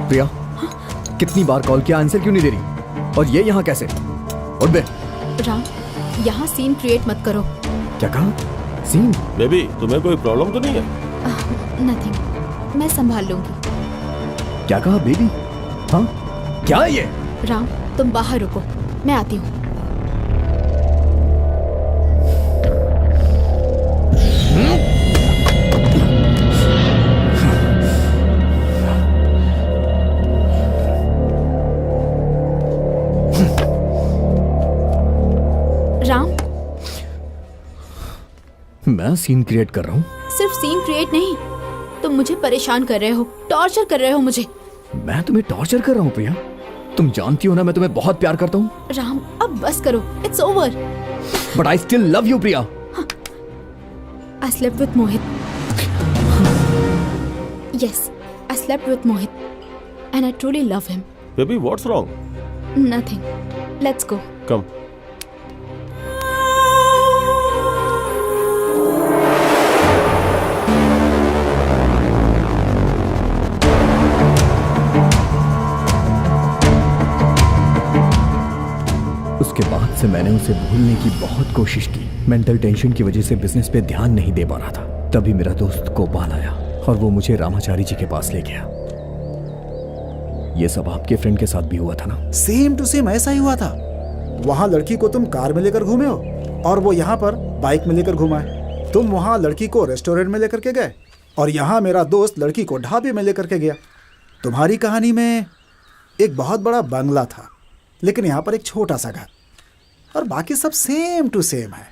प्रिया, कितनी बार कॉल किया, आंसर क्यों नहीं दे रही? और ये यहाँ कैसे? उठ बे। राम, यहाँ सीन क्रिएट मत करो। क्या कहा? सीन? बेबी, तुम्हें कोई प्रॉब्लम तो नहीं है? नथिंग, मैं संभाल लूंगी। क्या कहा बेबी? हाँ, क्या है ये? राम, तुम बाहर रुको, मैं आती हूँ। राम, मैं सीन क्रिएट कर रहा हूँ? सिर्फ सीन क्रिएट नहीं, तुम मुझे परेशान कर रहे हो, टॉर्चर कर रहे हो मुझे। मैं तुम्हें टॉर्चर कर रहा हूँ प्रिया? तुम जानती हो ना मैं तुम्हें बहुत प्यार करता हूँ। राम, अब बस करो, it's over. But I still love you Priya. I slept with Mohit. Yes, I slept with Mohit, and I truly love him. Baby, what's wrong? Nothing. Let's go. Come. उसके बाद से मैंने उसे भूलने की बहुत कोशिश की। मेंटल टेंशन की वजह से बिजनेस पे ध्यान नहीं दे पा रहा था। तभी मेरा दोस्त गोपाल आया और वो मुझे रामाचारी जी के पास ले गया। ये सब आपके फ्रेंड के साथ भी हुआ था ना? सेम टू सेम ऐसा ही हुआ था। वहाँ लड़की को तुम कार में लेकर घूमे हो और वो यहाँ पर बाइक में लेकर घुमा है। तुम वहाँ लड़की को रेस्टोरेंट में लेकर के गए और यहाँ मेरा दोस्त लड़की को ढाबे में लेकर के गया। तुम्हारी कहानी में एक बहुत बड़ा बंगला था, लेकिन यहाँ पर एक छोटा सा घर, और बाकी सब सेम टू सेम है।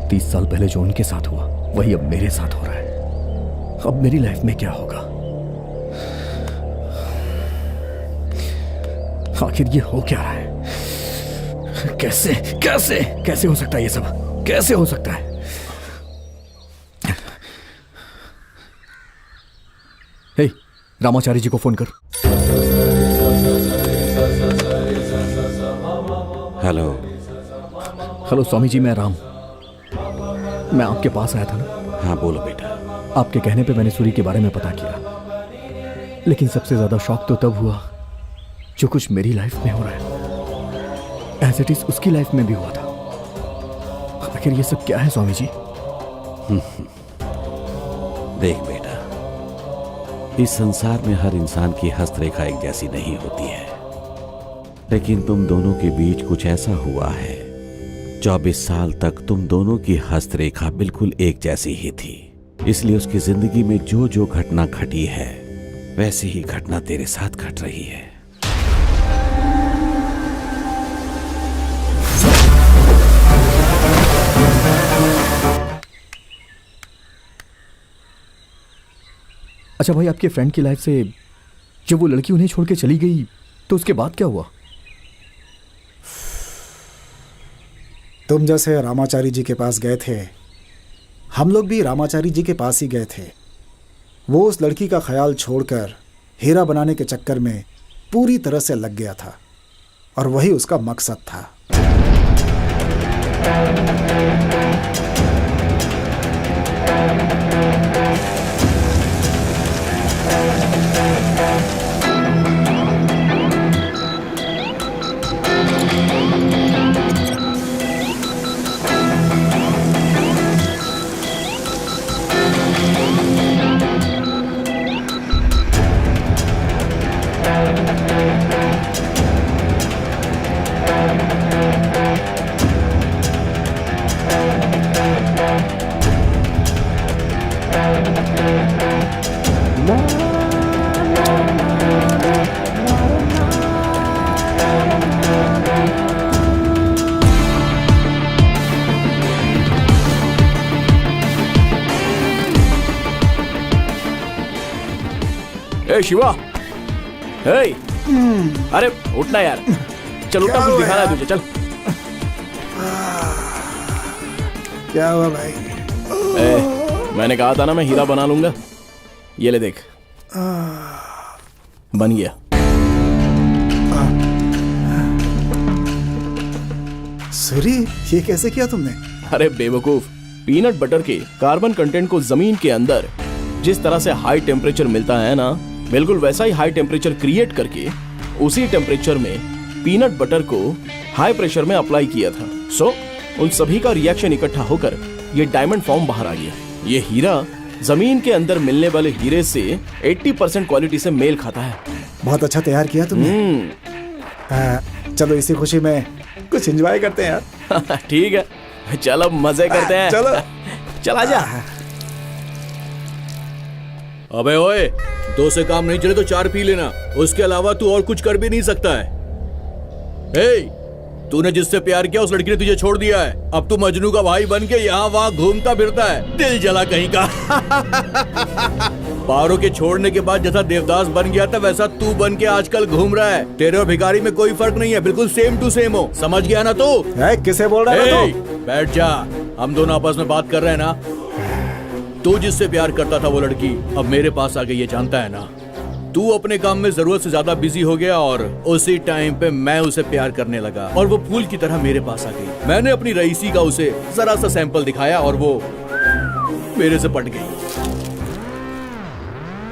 30 साल पहले जो उनके साथ हुआ वही अब मेरे साथ हो रहा है। अब मेरी लाइफ में क्या होगा? आखिर ये हो क्या रहा है? कैसे कैसे कैसे हो सकता है ये सब? कैसे हो सकता है? हे, रामाचारी जी को फोन कर। हेलो। हेलो स्वामी जी, मैं राम। मैं आपके पास आया था ना। हाँ बोलो बेटा। आपके कहने पे मैंने सूरी के बारे में पता किया, लेकिन सबसे ज्यादा शौक तो तब हुआ जो कुछ मेरी लाइफ में हो रहा है एज इट इज उसकी लाइफ में भी हुआ था। आखिर ये सब क्या है स्वामी जी? देख बेटा, इस संसार में हर इंसान की हस्तरेखा एक जैसी नहीं होती है, लेकिन तुम दोनों के बीच कुछ ऐसा हुआ है। 24 साल तक तुम दोनों की हस्तरेखा बिल्कुल एक जैसी ही थी, इसलिए उसकी जिंदगी में जो जो घटना घटी है वैसी ही घटना तेरे साथ घट रही है। अच्छा भाई, आपके फ्रेंड की लाइफ से जब वो लड़की उन्हें छोड़ के चली गई तो उसके बाद क्या हुआ? तुम जैसे रामाचारी जी के पास गए थे, हम लोग भी रामाचारी जी के पास ही गए थे। वो उस लड़की का ख्याल छोड़कर हीरा बनाने के चक्कर में पूरी तरह से लग गया था, और वही उसका मकसद था। ए शिवा, हे, अरे उठना यार, चल उठना, कुछ दिखाना है तुझे, चल। क्या हुआ भाई? मैंने कहा था ना मैं हीरा बना लूंगा। ये ले देख, बन गया। सूरी, ये कैसे किया तुमने? अरे बेवकूफ, पीनट बटर के कार्बन कंटेंट को जमीन के अंदर जिस तरह से हाई टेम्परेचर मिलता है ना, बिल्कुल वैसा ही हाई टेम्परेचर क्रिएट करके उसी टेम्परेचर में पीनट बटर को हाई प्रेशर में अप्लाई किया था। सो उन सभी का रिएक्शन इकट्ठा होकर ये डायमंड फॉर्म बाहर आ गया। ये हीरा जमीन के अंदर मिलने वाले हीरे से 80% क्वालिटी से मेल खाता है। बहुत अच्छा तैयार किया तुमने। चलो इसी खुशी में कुछ एंजॉय करते हैं यार। ठीक है, चलो मजे करते हैं। चलो चल आजा। अबे ओए, 2 से काम नहीं चले तो 4 पी लेना, उसके अलावा तू और कुछ कर भी नहीं सकता है। हे, तूने जिससे प्यार किया उस लड़की ने तुझे छोड़ दिया है। अब तू मजनू का भाई बन के यहाँ वहाँ घूमता फिरता है, दिल जला कहीं का। पारो के छोड़ने के बाद जैसा देवदास बन गया था वैसा तू बन के आजकल घूम रहा है। तेरे और भिखारी में कोई फर्क नहीं है, बिल्कुल सेम टू सेम हो। समझ गया ना तू? किसे बोल रहा है तू? बैठ जा, हम दोनों आपस में बात कर रहे हैं ना। तू जिससे प्यार करता था वो लड़की अब मेरे पास आ गई, ये जानता है ना। तू अपने काम में जरूरत से ज्यादा बिजी हो गया और उसी टाइम पे मैं उसे प्यार करने लगा और वो फूल की तरह मेरे पास आ गई। मैंने अपनी रईसी का उसे जरा सा सैंपल दिखाया और वो मेरे से पट गई।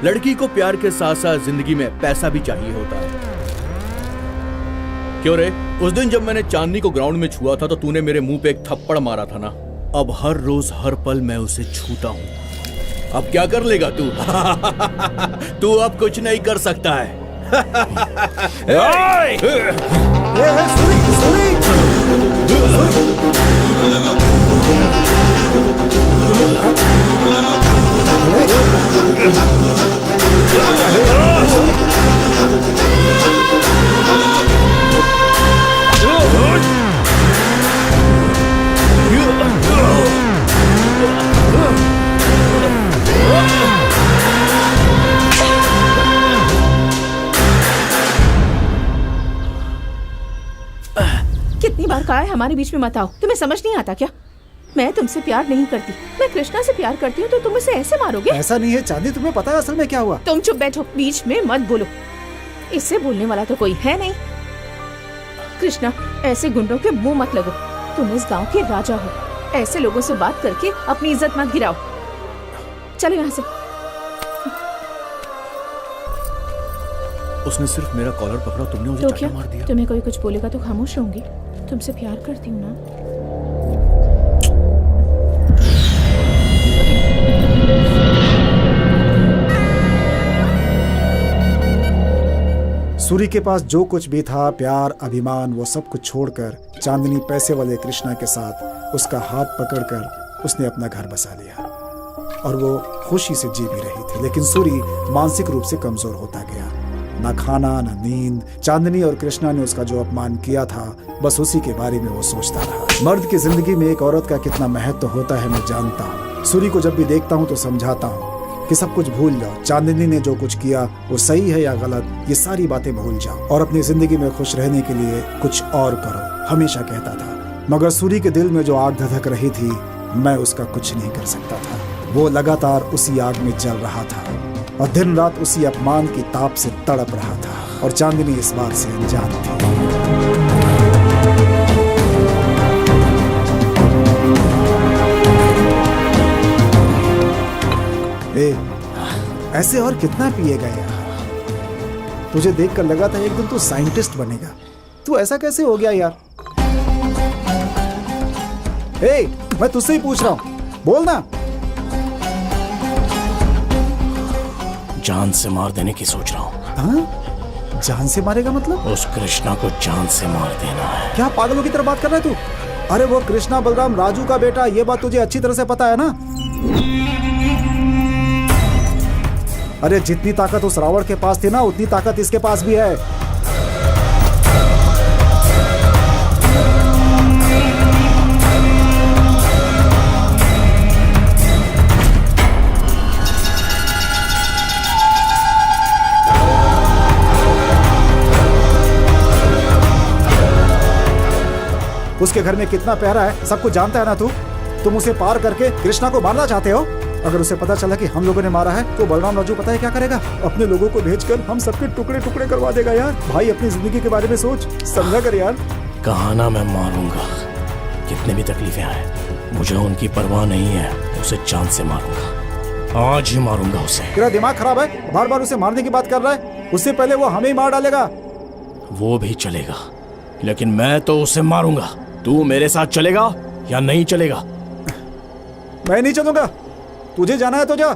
लड़की को प्यार के साथ साथ जिंदगी में पैसा भी चाहिए होता है। क्यों रे? उस दिन जब मैंने चांदनी को ग्राउंड में छुआ था तो तूने मेरे मुंह पे एक थप्पड़ मारा था ना। अब हर रोज हर पल मैं उसे छूता हूं। अब क्या कर लेगा तू? तू अब कुछ नहीं कर सकता है। कितनी बार कहा है हमारे बीच में मत आओ, तुम्हें समझ नहीं आता क्या? मैं तुमसे प्यार नहीं करती, मैं कृष्णा से प्यार करती हूँ, तो तुम उसे ऐसे मारोगे? ऐसा नहीं है चांदी, तुम्हें पता है असल में क्या हुआ? तुम चुप बैठो, बीच में मत बोलो। इससे बोलने वाला तो कोई है नहीं। कृष्णा, ऐसे गुंडों के मुंह मत लगो। तुम इस गांव के राजा हो, ऐसे लोगों से बात करके अपनी इज्जत मत गिराओ। चलो यहाँ से। उसने सिर्फ मेरा कॉलर पकड़ा, तुमने उसे तो चाटा क्या मार दिया। तुम्हें कोई कुछ बोलेगा तो खामोश होंगी। तुमसे प्यार करती हूँ ना। सूरी के पास जो कुछ भी था, प्यार, अभिमान, वो सब कुछ छोड़कर चांदनी पैसे वाले कृष्णा के साथ उसका हाथ पकड़कर उसने अपना घर बसा लिया और वो खुशी से जी भी रही थी। लेकिन सूरी मानसिक रूप से कमजोर होता गया। ना खाना, ना नींद। चांदनी और कृष्णा ने उसका जो अपमान किया था, बस उसी के बारे में वो सोचता रहा। मर्द की जिंदगी में एक औरत का कितना महत्व होता है मैं जानता हूँ। सूरी को जब भी देखता हूँ तो समझाता हूँ कि सब कुछ भूल जाओ। चांदनी ने जो कुछ किया वो सही है या गलत, ये सारी बातें भूल जाओ और अपनी जिंदगी में खुश रहने के लिए कुछ और करो, हमेशा कहता था। मगर सूरी के दिल में जो आग धधक रही थी, मैं उसका कुछ नहीं कर सकता था। वो लगातार उसी आग में जल रहा था और दिन रात उसी अपमान की ताप से तड़प रहा था और चांदनी इस बात से अनजान थी। ऐसे और कितना पिएगा यार? तुझे देखकर लगा था एक दिन तू साइंटिस्ट बनेगा। तू ऐसा कैसे हो गया यार? मैं तुझसे ही पूछ रहा हूं, बोल ना। जान से मार देने की सोच रहा हूँ। जान से मारेगा मतलब? उस कृष्णा को जान से मार देना है। क्या पागलों की तरह बात कर रहा है तू? अरे वो कृष्णा बलराम राजू का बेटा, ये बात तुझे अच्छी तरह से पता है ना? अरे जितनी ताकत उस रावण के पास थी ना, उतनी ताकत इसके पास भी है। उसके घर में कितना पहरा है सब कुछ जानता है ना तू? तुम उसे पार करके कृष्णा को मारना चाहते हो। अगर उसे पता चला कि हम लोगों ने मारा है तो बलराम राजू पता है क्या करेगा? अपने लोगों को भेजकर हम सबके टुकड़े टुकड़े करवा देगा यार। भाई अपनी जिंदगी के बारे में सोच, समझा कर यार। कहा ना मैं मारूंगा, कितने भी तकलीफें आए, मुझे उनकी परवाह नहीं है। उसे जान से मारूंगा, आज ही मारूंगा उसे। तेरा दिमाग खराब है? बार बार उसे मारने की बात कर रहा है। उससे पहले वो हमें ही मार डालेगा। वो भी चलेगा, लेकिन मैं तो उसे मारूंगा। तू मेरे साथ चलेगा या नहीं चलेगा? मैं नहीं चलूंगा। तुझे जाना है तो जा।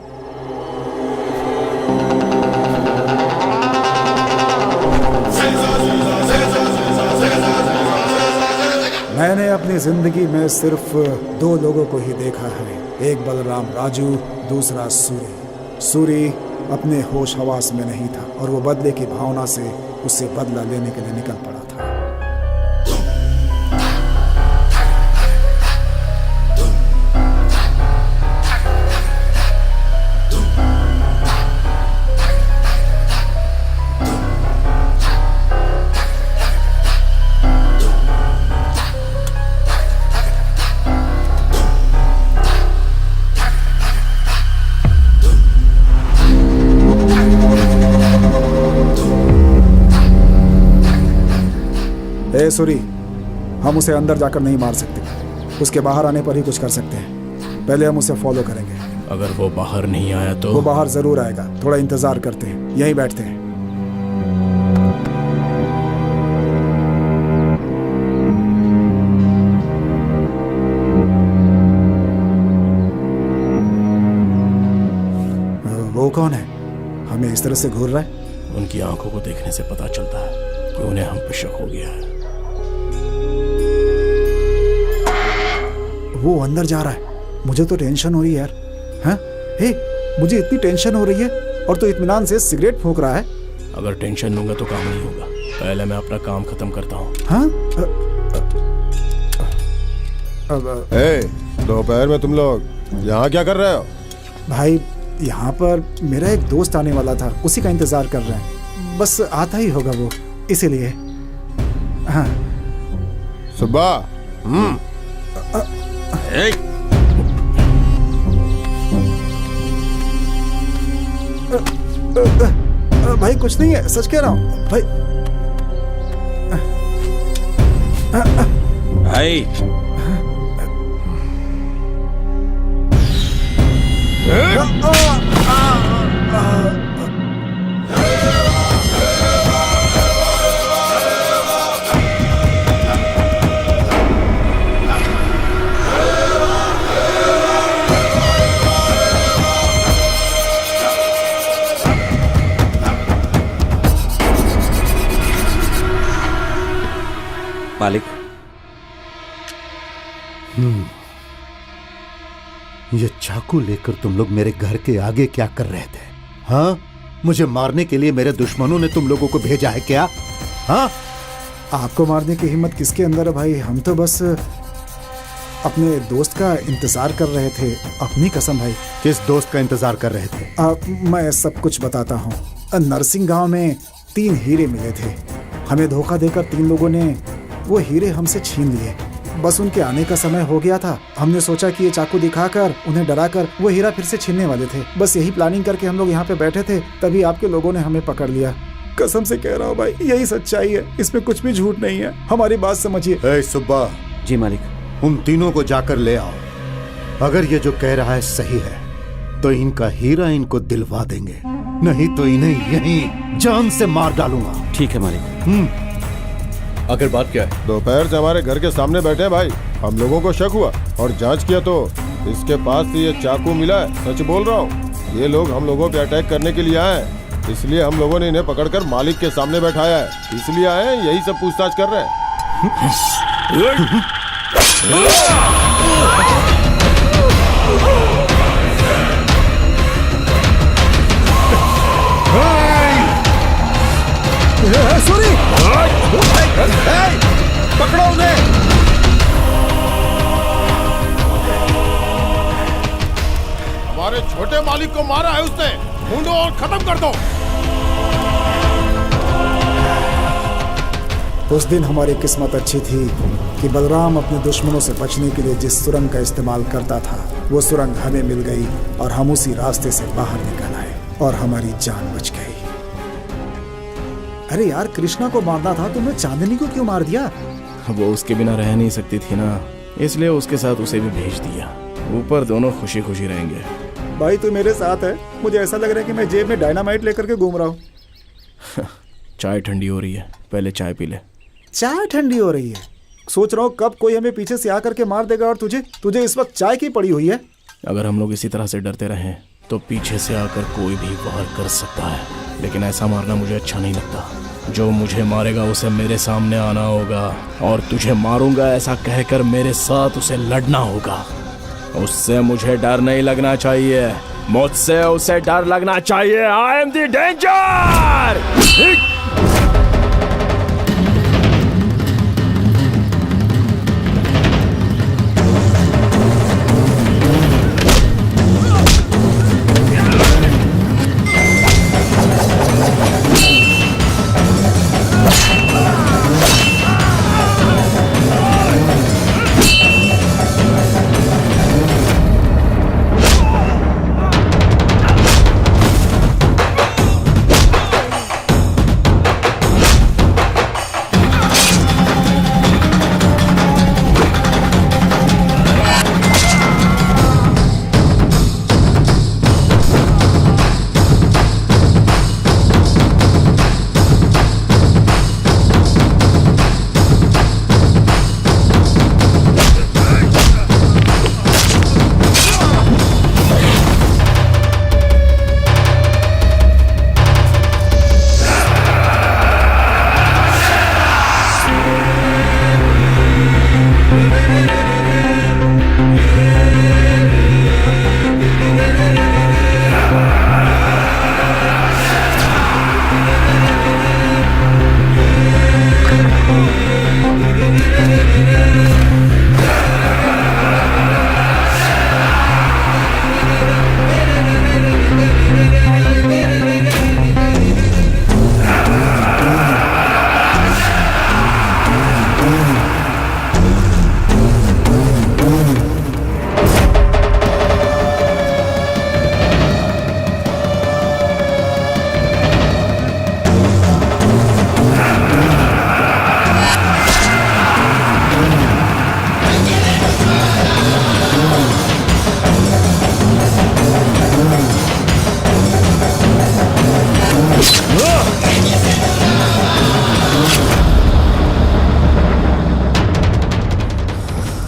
मैंने अपनी जिंदगी में सिर्फ 2 लोगों को ही देखा है, एक बलराम राजू, दूसरा सूरी। सूरी अपने होश हवास में नहीं था और वो बदले की भावना से उससे बदला लेने के लिए निकल पड़ा था। सूरी, हम उसे अंदर जाकर नहीं मार सकते, उसके बाहर आने पर ही कुछ कर सकते हैं। पहले हम उसे फॉलो करेंगे। अगर वो बाहर नहीं आया तो? वो बाहर जरूर आएगा, थोड़ा इंतजार करते हैं, यहीं बैठते हैं। वो कौन है? हमें इस तरह से घूर रहा है। उनकी आंखों को देखने से पता चलता है कि उन्हें हम पे शक हो गया है। वो अंदर जा रहा है। मुझे तो टेंशन हो रही है यार। हाँ? मुझे इतनी टेंशन हो रही है और तो इत्मीनान से सिगरेट फूंक रहा है। अगर टेंशन लूंगा तो काम नहीं होगा। पहले मैं अपना काम खत्म करता हूँ। हाँ? दोपहर में तुम लोग यहाँ क्या कर रहे हो? भाई यहाँ पर मेरा एक दोस्त आने वाला था, उसी का इंतजार कर रहे हैं। बस आता ही होगा वो, इसीलिए। हाँ। सुब्बा। भाई कुछ नहीं है, सच कह रहा हूँ भाई। भाई मालिक, ये चाकू लेकर तुम लोग मेरे घर के आगे क्या कर रहे थे? हाँ, मुझे मारने के लिए मेरे दुश्मनों ने तुम लोगों को भेजा है क्या? हाँ, आपको मारने की हिम्मत किसके अंदर है भाई? हम तो बस अपने दोस्त का इंतजार कर रहे थे। अपनी कसम भाई। किस दोस्त का इंतजार कर रहे थे? मैं सब कुछ बताता हूँ। नरसिंह गांव में 3 हीरे मिले थे। हमें धोखा देकर 3 लोगों ने वो हीरे हमसे छीन लिए। बस उनके आने का समय हो गया था। हमने सोचा कि ये चाकू दिखाकर उन्हें डराकर वो हीरा फिर से छीनने वाले थे। बस यही प्लानिंग करके हम लोग यहाँ पे बैठे थे, तभी आपके लोगों ने हमें पकड़ लिया। कसम से कह रहा हूँ भाई, यही सच्चाई है, इसमें कुछ भी झूठ नहीं है। हमारी बात समझिए। ए सुब्बा। जी मालिक। उन तीनों को जाकर ले आओ। अगर ये जो कह रहा है सही है तो इनका हीरा इनको दिलवा देंगे, नहीं तो इन्हें यहीं जान से मार डालूंगा। ठीक है मालिक। आखिर बात क्या है? दोपहर से हमारे घर के सामने बैठे हैं भाई। हम लोगों को शक हुआ और जांच किया तो इसके पास से ये चाकू मिला है। सच बोल रहा हूँ, ये लोग हम लोगों पे अटैक करने के लिए आए हैं। इसलिए हम लोगों ने इन्हें पकड़कर मालिक के सामने बैठाया है। इसलिए आए हैं, यही सब पूछताछ कर रहे हैं। सूरी, पकड़ो उन्हें। हमारे छोटे मालिक को मारा है उसने, ढूंढो और खत्म कर दो। उस दिन हमारी किस्मत अच्छी थी कि बलराम अपने दुश्मनों से बचने के लिए जिस सुरंग का इस्तेमाल करता था, वो सुरंग हमें मिल गई और हम उसी रास्ते से बाहर निकल आए और हमारी जान बच गई। अरे यार, कृष्णा को मारना था, तुमने चांदनी को क्यों मार दिया? वो उसके बिना रह नहीं सकती थी ना, इसलिए उसके साथ उसे भी भेज दिया। ऊपर दोनों खुशी खुशी रहेंगे। भाई तू मेरे साथ है, मुझे ऐसा लग रहा है कि मैं जेब में डायनामाइट लेकर के घूम रहा हूँ। चाय ठंडी हो रही है, पहले चाय पी ले। चाय ठंडी हो रही है? सोच रहा हूँ कब कोई हमें पीछे से आकर के मार देगा और तुझे इस वक्त चाय की पड़ी हुई है। अगर हम लोग इसी तरह से डरते रहें तो पीछे से आकर कोई भी वार कर सकता है, लेकिन ऐसा मारना मुझे अच्छा नहीं लगता। जो मुझे मारेगा उसे मेरे सामने आना होगा और तुझे मारूंगा ऐसा कहकर मेरे साथ उसे लड़ना होगा। उससे मुझे डर नहीं लगना चाहिए, मुझसे उसे डर लगना चाहिए। I am the danger.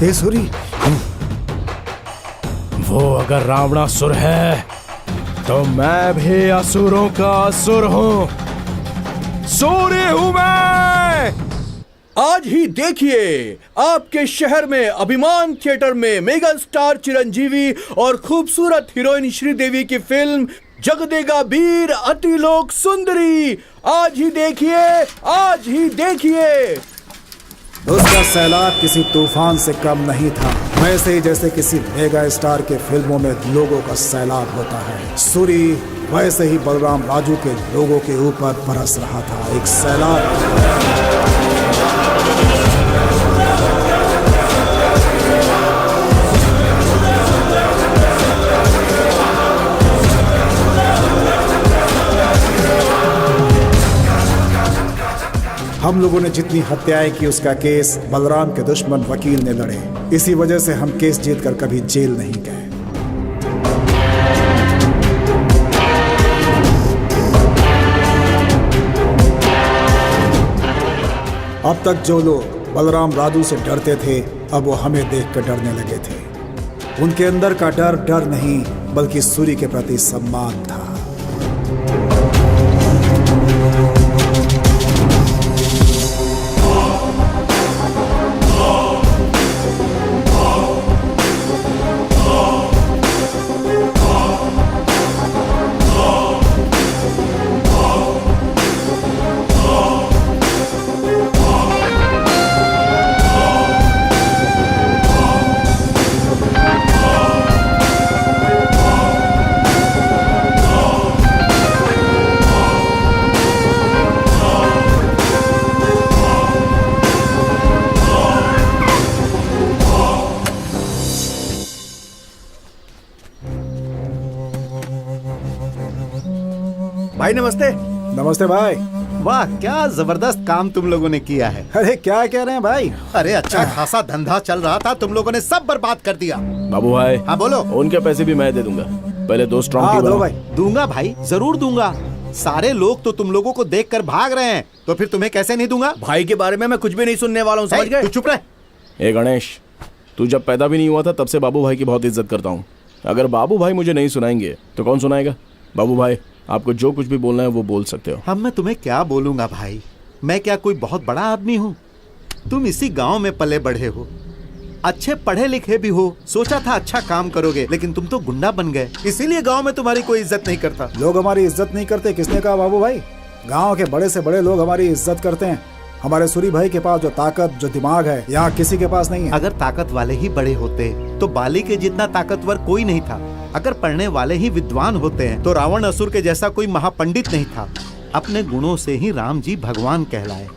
Hey Suri, वो अगर रावणासुर है तो मैं भी असुरों का असुर हूं। सूर्य हूं मैं। आज ही देखिए आपके शहर में अभिमान थिएटर में मेगा स्टार चिरंजीवी और खूबसूरत हीरोइन श्रीदेवी की फिल्म जगदेगा वीर अतिलोक सुंदरी। आज ही देखिए, आज ही देखिए। उसका सैलाब किसी तूफान से कम नहीं था, वैसे ही जैसे किसी मेगा स्टार के फिल्मों में लोगों का सैलाब होता है, सूरी वैसे ही बलराम राजू के लोगों के ऊपर बरस रहा था एक सैलाब। हम लोगों ने जितनी हत्याएं की उसका केस बलराम के दुश्मन वकील ने लड़े। इसी वजह से हम केस जीतकर कभी जेल नहीं गए। अब तक जो लोग बलराम राजू से डरते थे, अब वो हमें देखकर डरने लगे थे। उनके अंदर का डर डर नहीं बल्कि सूरी के प्रति सम्मान था। भाई नमस्ते। नमस्ते भाई। वाह, क्या जबरदस्त काम तुम लोगों ने किया है। अरे क्या कह रहे हैं भाई? अरे अच्छा खासा धंधा चल रहा था, तुम लोगों ने सब बर्बाद कर दिया। बाबू भाई, हाँ बोलो। उनके पैसे भी मैं दे दूंगा, पहले 2 स्ट्रॉन्ग हाँ टी दो बनाओ। भाई। दूंगा भाई, जरूर दूंगा। सारे लोग तो तुम लोगों को देखकर भाग रहे हैं, तो फिर तुम्हें कैसे नहीं दूंगा? भाई के बारे में मैं कुछ भी नहीं सुनने वाला हूँ, समझ गए? तू चुप रह। ए गणेश, तू जब पैदा भी नहीं हुआ था तब से बाबू भाई की बहुत इज्जत करता हूँ। अगर बाबू भाई मुझे नहीं सुनाएंगे तो कौन सुनाएगा? बाबू भाई, आपको जो कुछ भी बोलना है वो बोल सकते हो। अब मैं तुम्हें क्या बोलूंगा भाई? मैं क्या कोई बहुत बड़ा आदमी हूँ? तुम इसी गांव में पले बढ़े हो, अच्छे पढ़े लिखे भी हो, सोचा था अच्छा काम करोगे, लेकिन तुम तो गुंडा बन गए। इसीलिए गांव में तुम्हारी कोई इज्जत नहीं करता। लोग हमारी इज्जत नहीं करते, किसने कहा बाबू भाई? गांव के बड़े से बड़े लोग हमारी इज्जत करते हैं। हमारे सूरी भाई के पास जो ताकत, जो दिमाग है, यहाँ किसी के पास नहीं है। अगर ताकत वाले ही बड़े होते तो बाली के जितना ताकतवर कोई नहीं था। अगर पढ़ने वाले ही विद्वान होते हैं तो रावण असुर के जैसा कोई महापंडित नहीं था। अपने गुणों से ही राम जी भगवान कहलाए।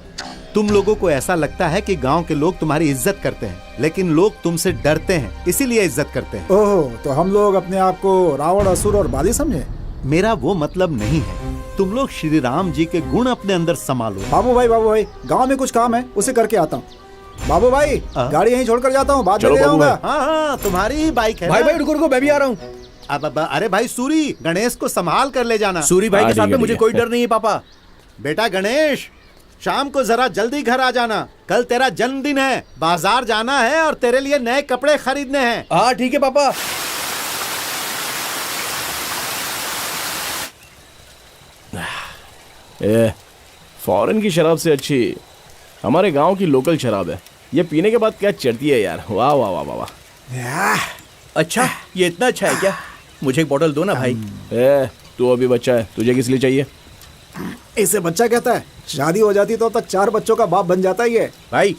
तुम लोगों को ऐसा लगता है कि गांव के लोग तुम्हारी इज्जत करते हैं, लेकिन लोग तुमसे डरते हैं, इसीलिए इज्जत करते हैं। ओह, तो हम लोग अपने आप को रावण, असुर और बाली समझे? मेरा वो मतलब नहीं है। तुम लोग श्री राम जी के गुण अपने अंदर संभालो। बाबू भाई, गांव में कुछ काम है, उसे करके आता हूँ। बाबू भाई, गाड़ी यहीं छोड़कर जाता हूँ, बाद में ले आऊंगा। हाँ, तुम्हारी ही बाइक है। भाई रुको, मैं भी आ रहा हूँ। अब अरे भाई सूरी, गणेश को संभाल कर ले जाना। सूरी भाई के साथ में मुझे कोई डर नहीं है पापा। बेटा गणेश, शाम को जरा जल्दी घर आ जाना। कल तेरा जन्मदिन है, बाजार जाना है और तेरे लिए नए कपड़े खरीदने हैं। हाँ ठीक है पापा। फॉरेन की शराब से अच्छी हमारे गांव की लोकल शराब है। ये पीने के बाद क्या चढ़ती है यार। वाह वाह वाह वाह वाह। अच्छा, ये इतना अच्छा है क्या? मुझे एक बोतल दो ना भाई। तू अभी बच्चा है, तुझे किस लिए चाहिए? इसे बच्चा कहता है? शादी हो जाती तो अब तक 4 बच्चों का बाप बन जाता ही है। भाई,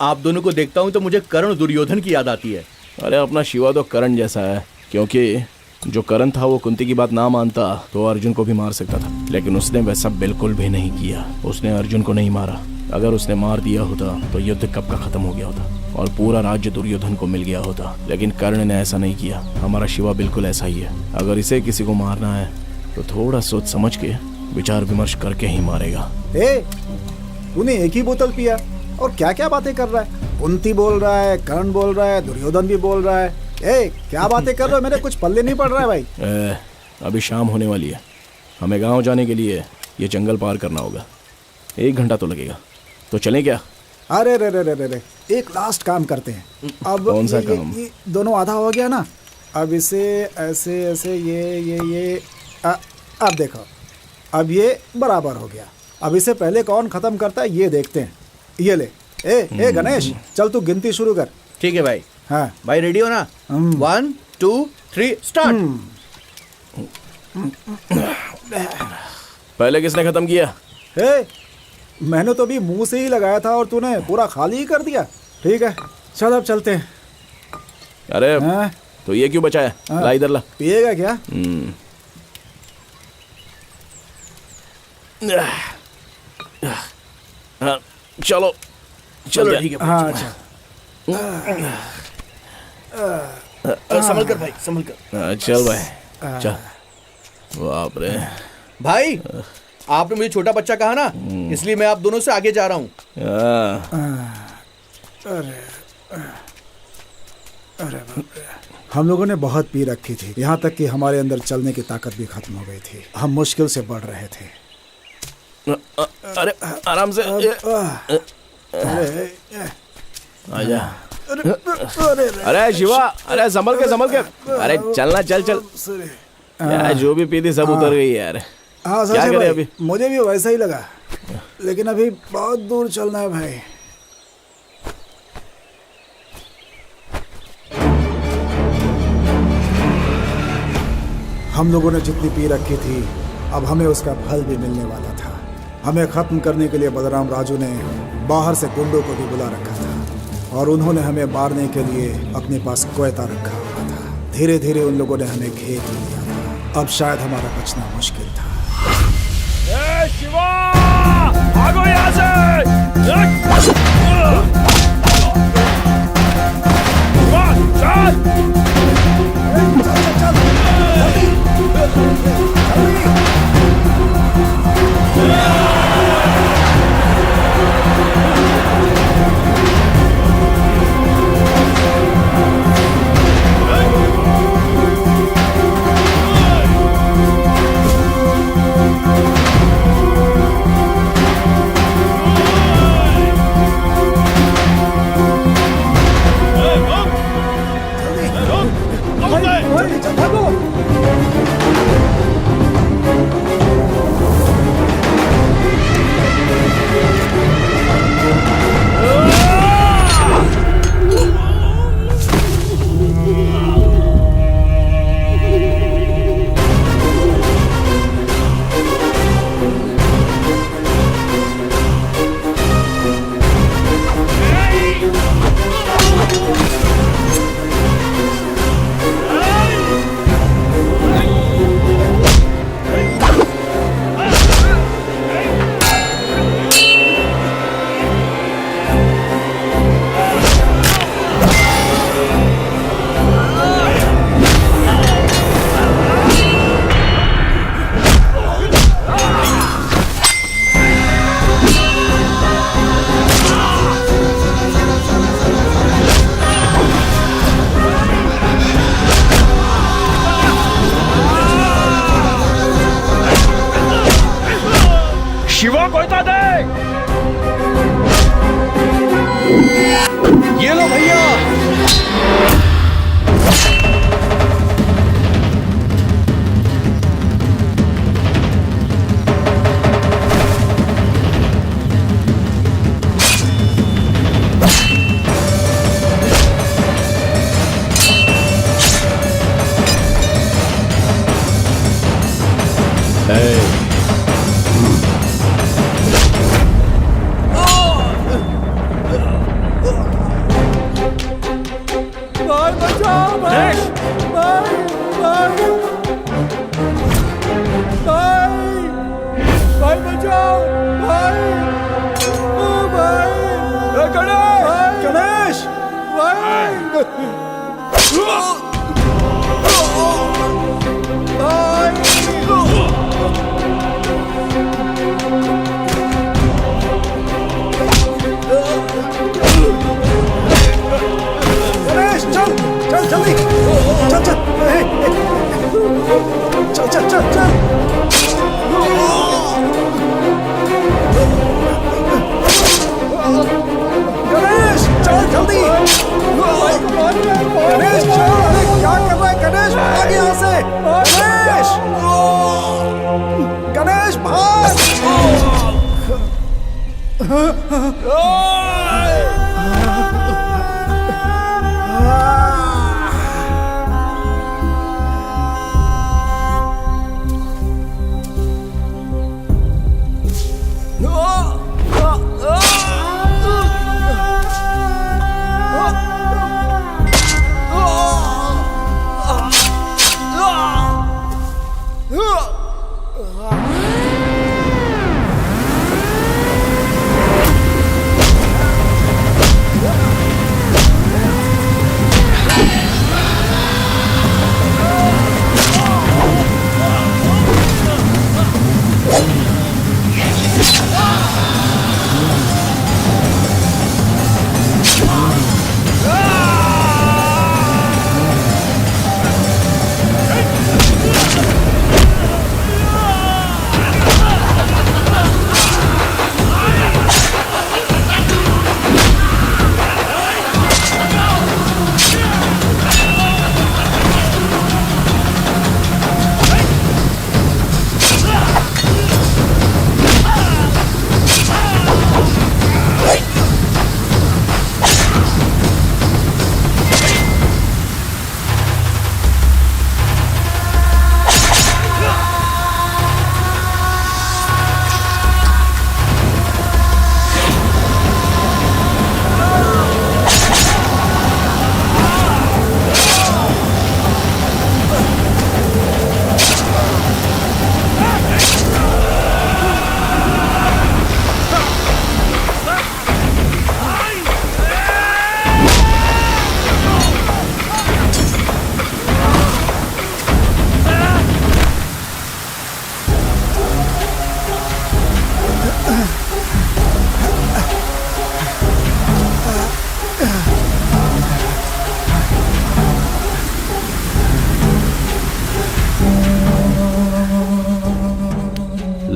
आप दोनों को देखता हूँ तो मुझे कर्ण दुर्योधन की याद आती है। अरे अपना शिवा तो करण जैसा है, क्योंकि जो करण था वो कुंती की बात ना मानता तो अर्जुन को भी मार सकता था, लेकिन उसने वैसा बिल्कुल भी नहीं किया। उसने अर्जुन को नहीं मारा। अगर उसने मार दिया होता तो युद्ध कब का खत्म हो गया होता और पूरा राज्य दुर्योधन को मिल गया होता, लेकिन कर्ण ने ऐसा नहीं किया। हमारा शिवा बिल्कुल ऐसा ही है। अगर इसे किसी को मारना है तो थोड़ा सोच समझ के, विचार विमर्श करके ही मारेगा। तूने एक ही बोतल पिया और क्या क्या बातें कर रहा है? कुंती बोल रहा है, कर्ण बोल रहा है, दुर्योधन भी बोल रहा है। क्या बातें कर रहे हो? मेरे कुछ पल्ले नहीं पड़ रहा है भाई। अभी शाम होने वाली है, हमें गांव जाने के लिए ये जंगल पार करना होगा। 1 घंटा तो लगेगा, तो चलें क्या? अरे रे रे रे रे रे, एक लास्ट काम करते हैं। अब कौन सा ये काम? दोनों आधा हो गया ना, अब इसे ऐसे ऐसे ये अब देखो, अब ये बराबर हो गया। अब इसे पहले कौन खत्म करता है ये देखते हैं। ये ले, ए गणेश, चल तू गिनती शुरू कर। ठीक है भाई। हाँ भाई रेडी हो ना? 1 2 3 स्टार्ट। पहले किसने खत्म किया? मैंने तो अभी मुंह से ही लगाया था और तूने पूरा खाली ही कर दिया। ठीक है चल अब चलते हैं। अरे हाँ? तो ये क्यों बचाया? ला इधर ला। पिएगा क्या? हाँ, चलो चलो ठीक है। हाँ अच्छा। संभल कर भाई, संभल कर। चल भाई चल। बाप रे भाई आपने मुझे छोटा बच्चा कहा ना, इसलिए मैं आप दोनों से आगे जा रहा हूँ। अरे हम लोगों ने बहुत पी रखी थी, यहाँ तक कि हमारे अंदर चलने की ताकत भी खत्म हो गई थी। हम मुश्किल से बढ़ रहे थे। अरे आराम से आजा। अरे शिवा, अरे संभल के। अरे चलना, चल चल। यार जो भी पी थी सब उतर गई यार। हाँ क्या सच है करें भाई, अभी? मुझे भी वैसा ही लगा, लेकिन अभी बहुत दूर चलना है भाई। हम लोगों ने जितनी पी रखी थी, अब हमें उसका फल भी मिलने वाला था। हमें खत्म करने के लिए बलराम राजू ने बाहर से गुंडों को भी बुला रखा था और उन्होंने हमें मारने के लिए अपने पास कोयता रखा हुआ था। धीरे धीरे उन लोगों ने हमें घेर लिया था। अब शायद हमारा बचना मुश्किल था। शिवा भागो यहाँ से। शिवा कोयता दे। ये लो भैया।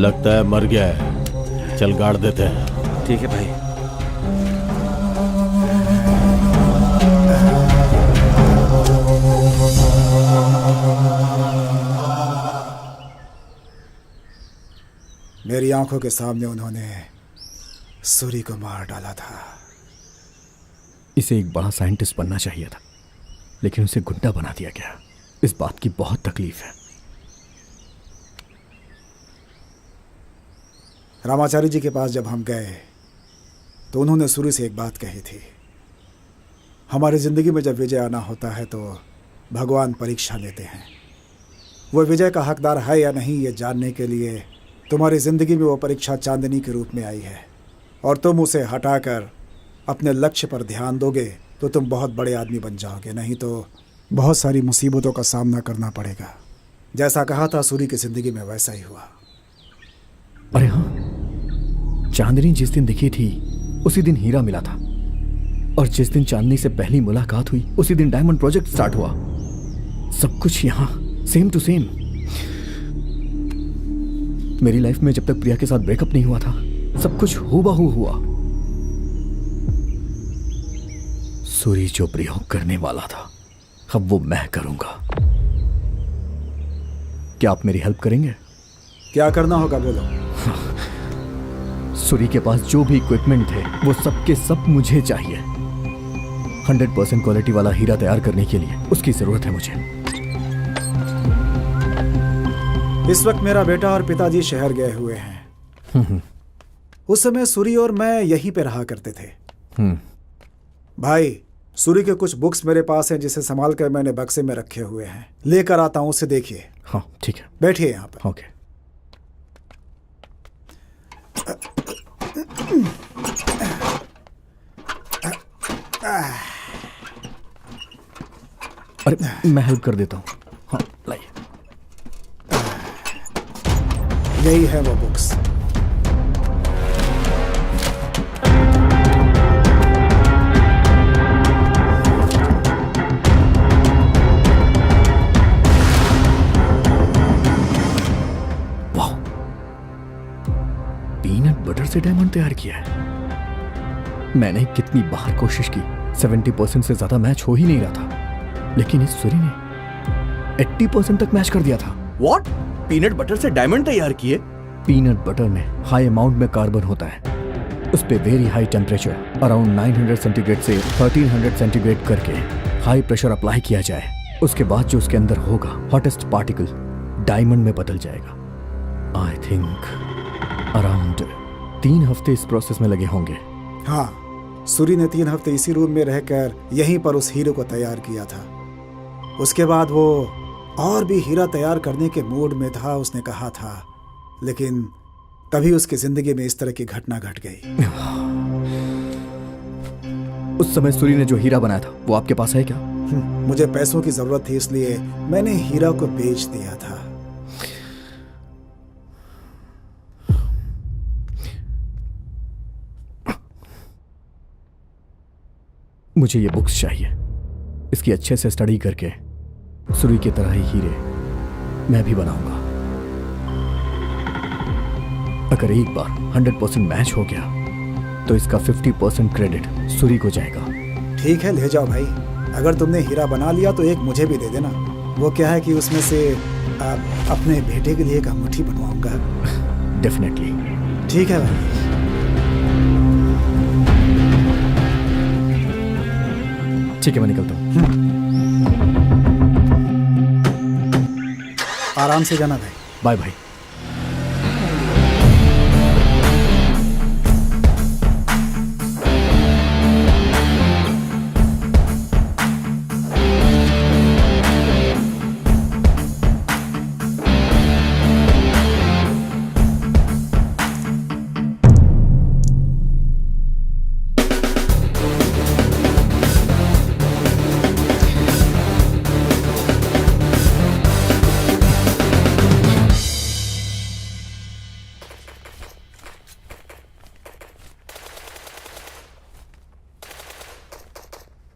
लगता है मर गया है, चल गाड़ देते हैं। ठीक है भाई। मेरी आंखों के सामने उन्होंने सूरी को मार डाला था। इसे एक बड़ा साइंटिस्ट बनना चाहिए था, लेकिन उसे गुंडा बना दिया गया। इस बात की बहुत तकलीफ है। रामाचारी जी के पास जब हम गए तो उन्होंने सूरी से एक बात कही थी, हमारी ज़िंदगी में जब विजय आना होता है तो भगवान परीक्षा लेते हैं। वो विजय का हकदार है या नहीं ये जानने के लिए तुम्हारी ज़िंदगी में वो परीक्षा चांदनी के रूप में आई है, और तुम उसे हटाकर अपने लक्ष्य पर ध्यान दोगे तो तुम बहुत बड़े आदमी बन जाओगे, नहीं तो बहुत सारी मुसीबतों का सामना करना पड़ेगा। जैसा कहा था सूरी की ज़िंदगी में वैसा ही हुआ। अरे हाँ, चांदनी जिस दिन दिखी थी उसी दिन हीरा मिला था, और जिस दिन चांदनी से पहली मुलाकात हुई उसी दिन डायमंड प्रोजेक्ट स्टार्ट हुआ। सब कुछ यहाँ सेम टू सेम। मेरी लाइफ में जब तक प्रिया के साथ ब्रेकअप नहीं हुआ था सब कुछ हूबहू हुआ। सूरी जो प्रयोग करने वाला था अब वो मैं करूंगा। क्या आप मेरी हेल्प करेंगे? क्या करना होगा बोलो। सूरी के पास जो भी इक्विपमेंट थे वो सब के सब मुझे चाहिए। 100% क्वालिटी वाला हीरा तैयार करने के लिए उसकी जरूरत है मुझे। इस वक्त मेरा बेटा और पिताजी शहर गए हुए हैं। उस समय सूरी और मैं यहीं पे रहा करते थे। भाई, सूरी के कुछ बुक्स मेरे पास हैं जिसे संभाल कर मैंने बक्से में रखे हुए हैं, लेकर आता हूं, उसे देखिए। हाँ ठीक है, बैठिए यहाँ पर। ओके। अरे मैं हेल्प कर देता हूँ। हाँ लाइए। यही है वो बुक्स। वाह, पीनट बटर से डायमंड तैयार किया है। मैंने कितनी बार कोशिश की, 70% से ज्यादा मैच हो ही नहीं रहा था, लेकिन इस सूरी ने 80% तक मैच कर दिया था। व्हाट? पीनट बटर से डायमंड तैयार किए? पीनट बटर में हाई अमाउंट में कार्बन होता है, उस पे very high temperature around 900 centigrade से 1300 सेंटीग्रेड करके हाई प्रेशर अप्लाई किया जाए। उसके बाद जो उसके अंदर होगा हॉटेस्ट पार्टिकल डायमंड में बदल जाएगा। आई थिंक अराउंड 3 हफ्ते इस प्रोसेस में लगे होंगे। हाँ, सूरी ने 3 हफ्ते इसी रूम में रहकर यहीं पर उस हीरे को तैयार किया था। उसके बाद वो और भी हीरा तैयार करने के मूड में था, उसने कहा था, लेकिन तभी उसकी जिंदगी में इस तरह की घटना घट गई। उस समय सूरी ने जो हीरा बनाया था वो आपके पास है क्या? मुझे पैसों की जरूरत थी, इसलिए मैंने हीरा को बेच दिया था। मुझे ये बुक्स चाहिए। इसकी अच्छे से स्टडी करके सूरी की तरह ही हीरे मैं भी बनाऊंगा। अगर एक बार 100% मैच हो गया तो इसका 50% क्रेडिट सूरी को जाएगा। ठीक है, ले जाओ भाई। अगर तुमने हीरा बना लिया तो एक मुझे भी दे देना। वो क्या है कि उसमें से अपने बेटे के लिए एक अंगूठी बनवाऊंगा। डेफिनेटली। ठीक है भाई। ठीक है, मैं निकलता हूँ। आराम से जाना भाई। Bye bye.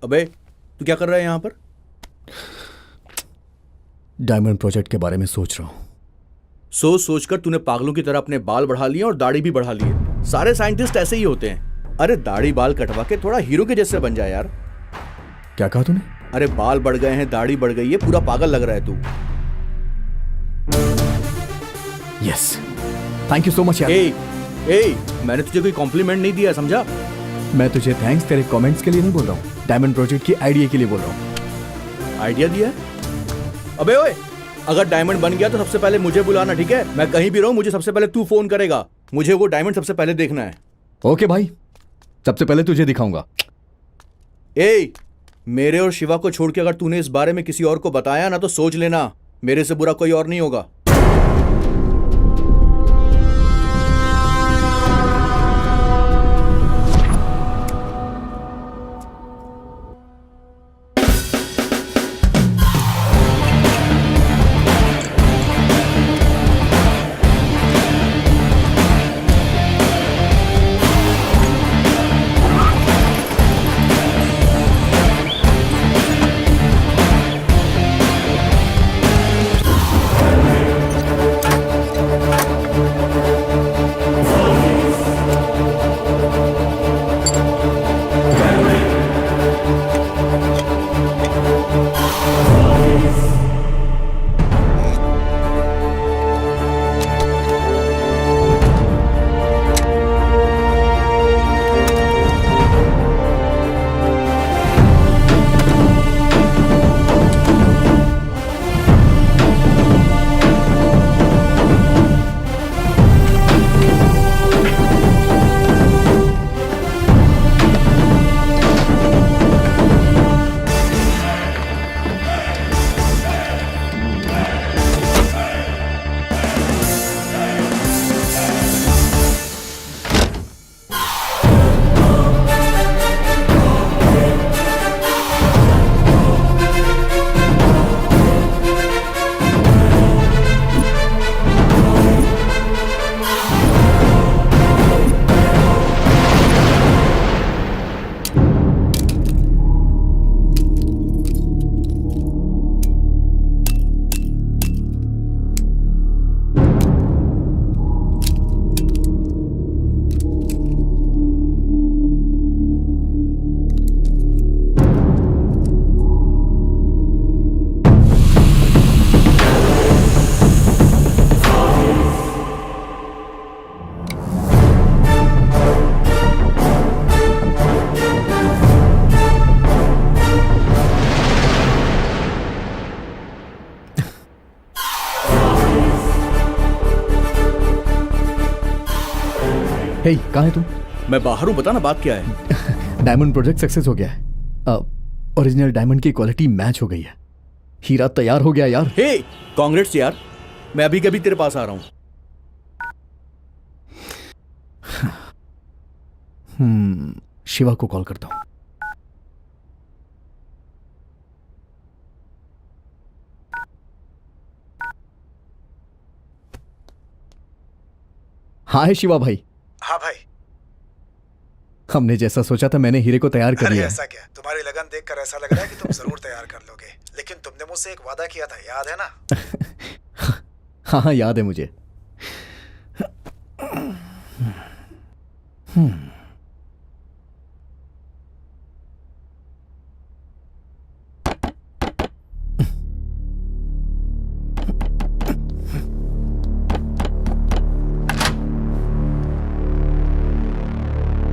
अबे तू क्या कर रहा है यहाँ पर? डायमंड प्रोजेक्ट के बारे में सोच रहा हूँ। सोच सोचकर तूने पागलों की तरह अपने बाल बढ़ा लिए और दाढ़ी भी बढ़ा लिए। सारे साइंटिस्ट ऐसे ही होते हैं। अरे दाढ़ी बाल कटवा के थोड़ा हीरो के जैसे बन जाए यार। क्या कहा तूने? अरे बाल बढ़ गए हैं, दाढ़ी बढ़ गई है, पूरा पागल लग रहा है तू। Yes, thank you so much यार। मैंने तुझे कोई कॉम्प्लीमेंट नहीं दिया, समझा? मैं तुझे थैंक्स तेरे कमेंट्स के लिए नहीं बोल रहा हूँ, डायमंड प्रोजेक्ट की आइडिया के लिए बोल रहा हूँ। आइडिया दिया है? अबे ओए, अगर डायमंड बन गया तो सबसे पहले मुझे बुलाना, ठीक है? मैं कहीं भी रहूं, मुझे सबसे पहले तू फोन करेगा। मुझे वो डायमंड सबसे पहले देखना है। ओके भाई, सबसे पहले तुझे दिखाऊंगा। मेरे और शिवा को छोड़ के अगर तूने इस बारे में किसी और को बताया ना तो सोच लेना, मेरे से बुरा कोई और नहीं होगा। हे, कहाँ है तुम? मैं बाहर हूँ, बता ना बात क्या है। डायमंड प्रोजेक्ट सक्सेस हो गया है। ओरिजिनल डायमंड की क्वालिटी मैच हो गई है। हीरा तैयार हो गया यार। हे, कांग्रेट्स यार। मैं अभी कभी तेरे पास आ रहा हूँ। शिवा को कॉल करता हूँ। हाय शिवा भाई। हाँ भाई। हमने जैसा सोचा था मैंने हीरे को तैयार कर अरे लिया। ऐसा क्या, तुम्हारी लगन देखकर ऐसा लग रहा है कि तुम जरूर तैयार कर लोगे। लेकिन तुमने मुझसे एक वादा किया था, याद है ना? हाँ हाँ याद है मुझे।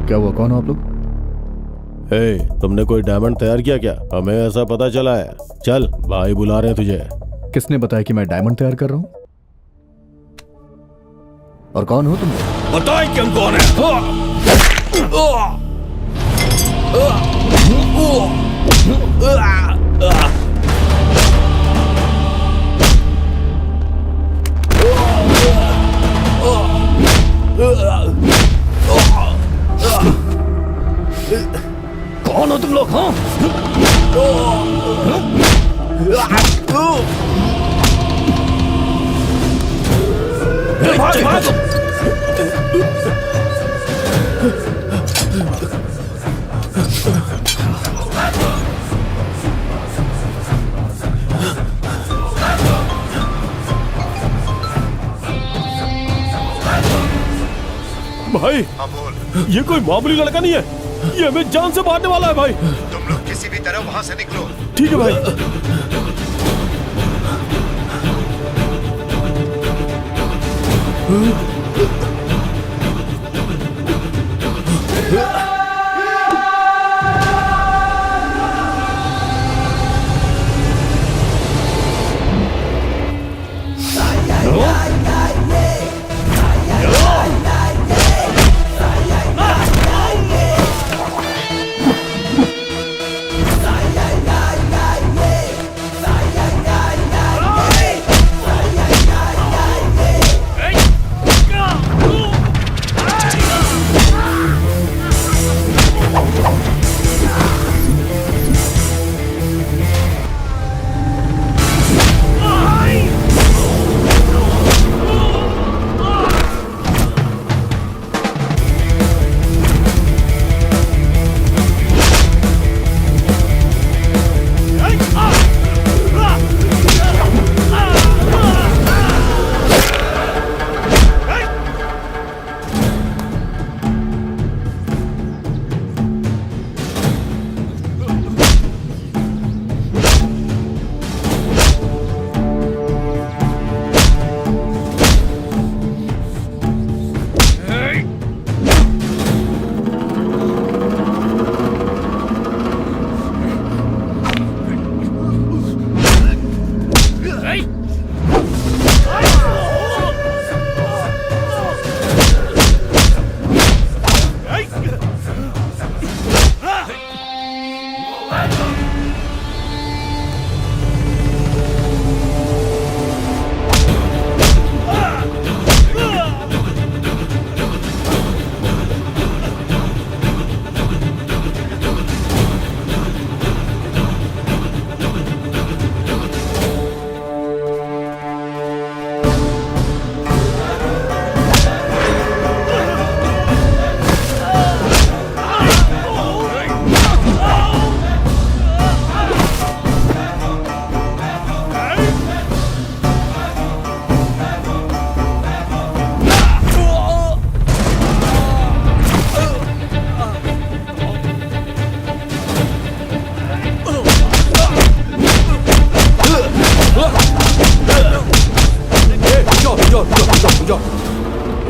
क्या हुआ, कौन हो आप लोग? तुमने कोई डायमंड तैयार किया क्या? हमें ऐसा पता चला है। चल, भाई बुला रहे हैं तुझे। किसने बताया कि मैं डायमंड तैयार कर रहा हूं? और कौन हो तुम? बताए कि हम कौन है। कौन हो तुम लोग? हाँ, भाई, ये कोई मामूली लड़का नहीं है। ये हमें जान से मारने वाला है भाई। तुम लोग किसी भी तरह वहां से निकलो। ठीक है भाई।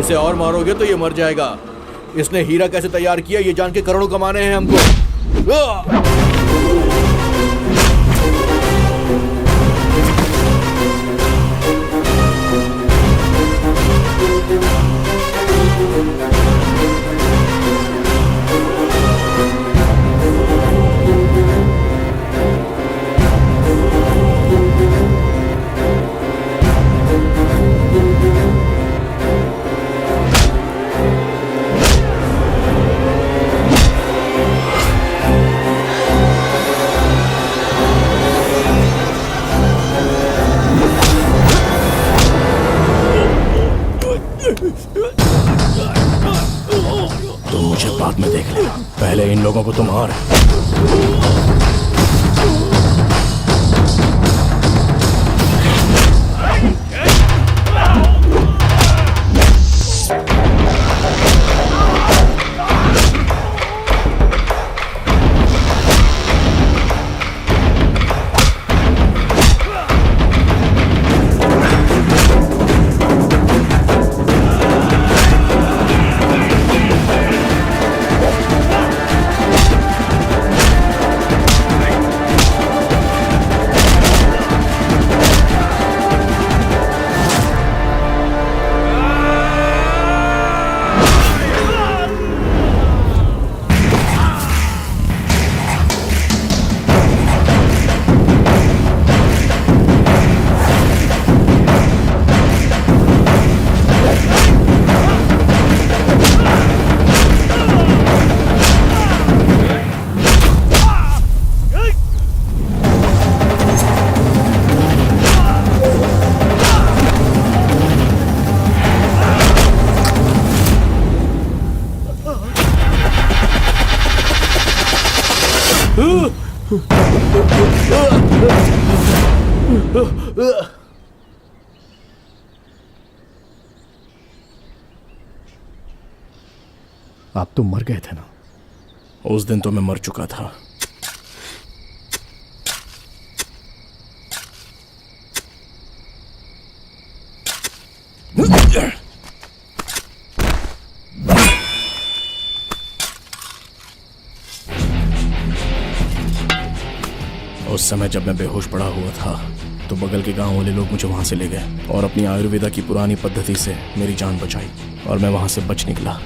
इसे और मारोगे तो ये मर जाएगा। इसने हीरा कैसे तैयार किया ये जान के करोड़ों कमाने हैं हमको। तुम मुझे बाद में देख लेना, पहले इन लोगों को तुम मार। आप तो मर गए थे ना? उस दिन तो मैं मर चुका था। उस समय जब मैं बेहोश पड़ा हुआ था तो बगल के गांव वाले लोग मुझे वहां से ले गए और अपनी आयुर्वेदा की पुरानी पद्धति से मेरी जान बचाई और मैं वहां से बच निकला।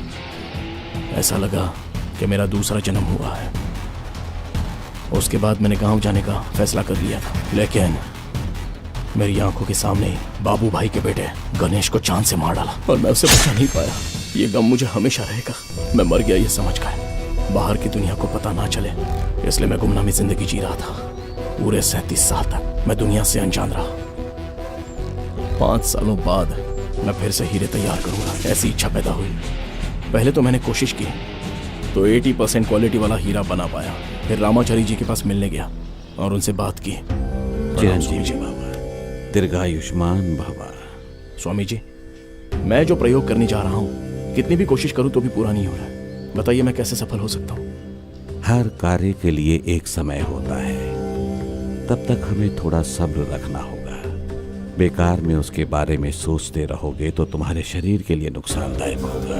ऐसा लगा कि मेरा दूसरा जन्म हुआ है। उसके बाद मैंने गांव जाने का फैसला कर लिया था, लेकिन मेरी आंखों के सामने ही बाबू भाई के बेटे गणेश को चांद से मार डाला और मैं उसे बचा नहीं पाया। ये गम मुझे हमेशा रहेगा। मैं मर गया ये समझ कर बाहर की दुनिया को पता ना चले, इसलिए मैं गुमनामी जिंदगी जी रहा था। पूरे 37 साल तक मैं दुनिया से अनजान रहा। 5 सालों बाद मैं फिर से हीरे तैयार करूंगा, ऐसी इच्छा पैदा हुई। पहले तो मैंने कोशिश की तो 80% क्वालिटी वाला हीरा बना पाया। फिर रामाचारी जी के पास मिलने गया और उनसे बात की। चिरंजीवी बाबा, दीर्घायुष्मान भवा। स्वामी जी, मैं जो प्रयोग करने जा रहा हूँ कितनी भी कोशिश करूं तो भी पूरा नहीं हो रहा है। बताइए मैं कैसे सफल हो सकता हूँ? हर कार्य के लिए एक समय होता है, तब तक हमें थोड़ा सब्र रखना होगा। बेकार में उसके बारे में सोचते रहोगे तो तुम्हारे शरीर के लिए नुकसानदायक होगा।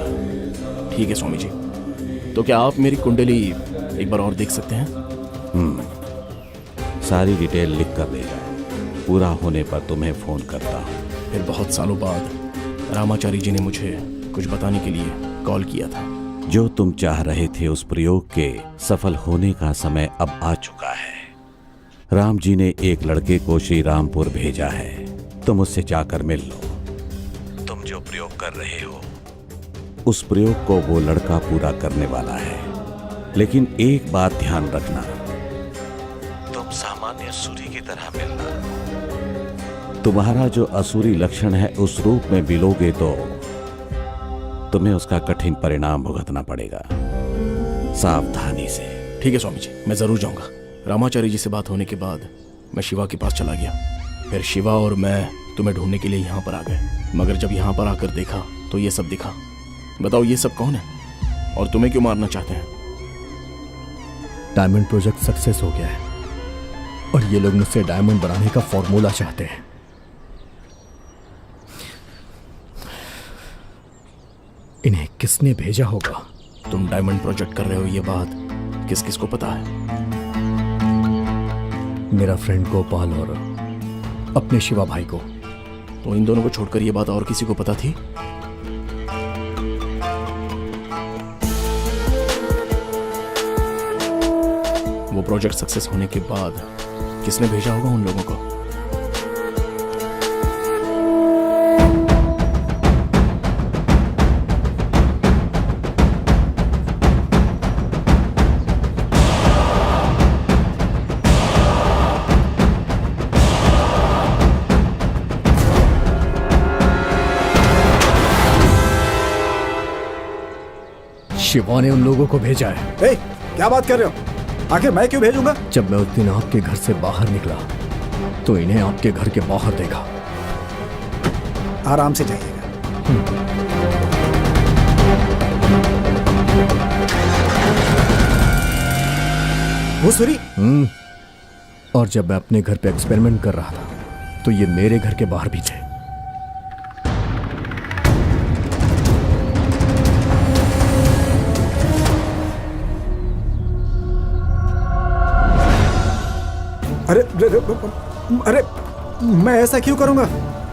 ठीक है स्वामी जी, तो क्या आप मेरी कुंडली एक बार और देख सकते हैं? सारी डिटेल लिख कर ले जाओ। पूरा होने पर तुम्हें फोन करता हूँ। फिर बहुत सालों बाद रामाचारी जी ने मुझे कुछ बताने के लिए कॉल किया था। जो तुम चाह रहे थे उस प्रयोग के सफल होने का समय अब आ चुका है। राम जी ने एक लड़के को श्री रामपुर भेजा है, तुम उससे जाकर मिल लो। तुम जो प्रयोग कर रहे हो उस प्रयोग को वो लड़का पूरा करने वाला है, लेकिन एक बात ध्यान रखना, तुम सामान्य सूरी की तरह मिलना। तुम्हारा जो असुरी लक्षण है उस रूप में मिलोगे तो तुम्हें उसका कठिन परिणाम भुगतना पड़ेगा। सावधानी से। ठीक है स्वामी जी, मैं जरूर जाऊंगा। रामाचारी जी से बात होने के बाद मैं शिवा के पास चला गया। फिर शिवा और मैं तुम्हें ढूंढने के लिए यहाँ पर आ गए, मगर जब यहाँ पर आकर देखा तो ये सब दिखा। बताओ ये सब कौन है और तुम्हें क्यों मारना चाहते हैं? डायमंड प्रोजेक्ट सक्सेस हो गया है और ये लोग मुझसे डायमंड बनाने का फॉर्मूला चाहते हैं। इन्हें किसने भेजा होगा? तुम डायमंड प्रोजेक्ट कर रहे हो ये बात किस किस को पता है? मेरा फ्रेंड गोपाल और अपने शिवा भाई को। तो इन दोनों को छोड़कर ये बात और किसी को पता थी? वो प्रोजेक्ट सक्सेस होने के बाद किसने भेजा होगा उन लोगों को? शिवा ने उन लोगों को भेजा है। ए, क्या बात कर रहे हो? आखिर मैं क्यों भेजूंगा? जब मैं उस दिन आपके घर से बाहर निकला तो इन्हें आपके घर के बाहर देखा। आराम से जाइएगा। वो सूरी। और जब मैं अपने घर पे एक्सपेरिमेंट कर रहा था तो ये मेरे घर के बाहर भी थे। अरे अरे मैं ऐसा क्यों करूंगा?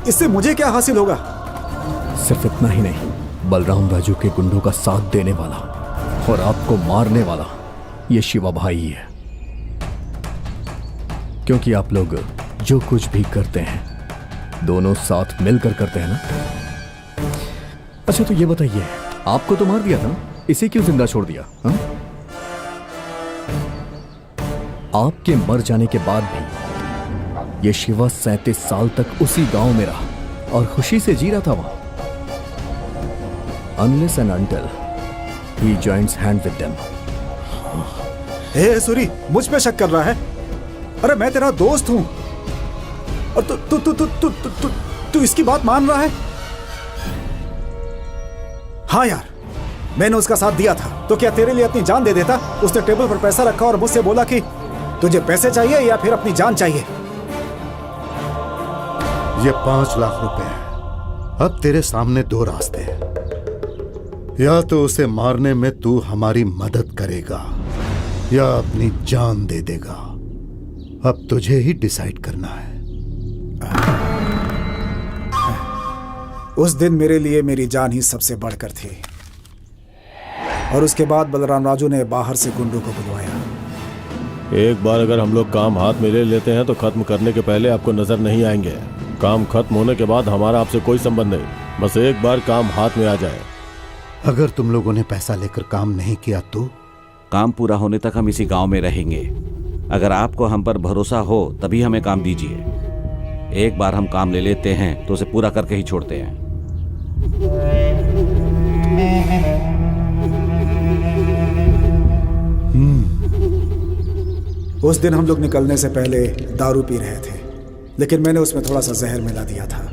इससे मुझे क्या हासिल होगा? सिर्फ इतना ही नहीं, बलराम राजू के गुंडों का साथ देने वाला और आपको मारने वाला ये शिवा भाई ही है। क्योंकि आप लोग जो कुछ भी करते हैं दोनों साथ मिलकर करते हैं ना। अच्छा तो ये बताइए, आपको तो मार दिया था, इसे क्यों जिंदा छोड़ दिया? हा? आपके मर जाने के बाद भी ये शिवा 37 साल तक उसी गांव में रहा और खुशी से जी रहा था वहां। Unless and until he joins hand with them. ए सूरी, मुझ पे शक कर रहा है? अरे मैं तेरा दोस्त हूं और तू इसकी बात मान रहा है? हाँ यार, मैंने उसका साथ दिया था तो क्या तेरे लिए अपनी जान दे देता? उसने टेबल पर पैसा रखा और मुझसे बोला कि तुझे पैसे चाहिए या फिर अपनी जान चाहिए। ये 5 लाख रुपए है। अब तेरे सामने 2 रास्ते हैं। या तो उसे मारने में तू हमारी मदद करेगा या अपनी जान दे देगा। अब तुझे ही डिसाइड करना है। उस दिन मेरे लिए मेरी जान ही सबसे बढ़कर थी और उसके बाद बलराम राजू ने बाहर से गुंडों को बुलवाया। एक बार अगर हम लोग काम हाथ में ले लेते हैं तो खत्म करने के पहले आपको नजर नहीं आएंगे। काम खत्म होने के बाद हमारा आपसे कोई संबंध नहीं, बस एक बार काम हाथ में आ जाए। अगर तुम लोगों ने पैसा लेकर काम नहीं किया तो? काम पूरा होने तक हम इसी गांव में रहेंगे। अगर आपको हम पर भरोसा हो तभी हमें काम दीजिए। एक बार हम काम ले लेते हैं तो उसे पूरा करके ही छोड़ते हैं। उस दिन हम लोग निकलने से पहले दारू पी रहे थे, लेकिन मैंने उसमें थोड़ा सा जहर मिला दिया था।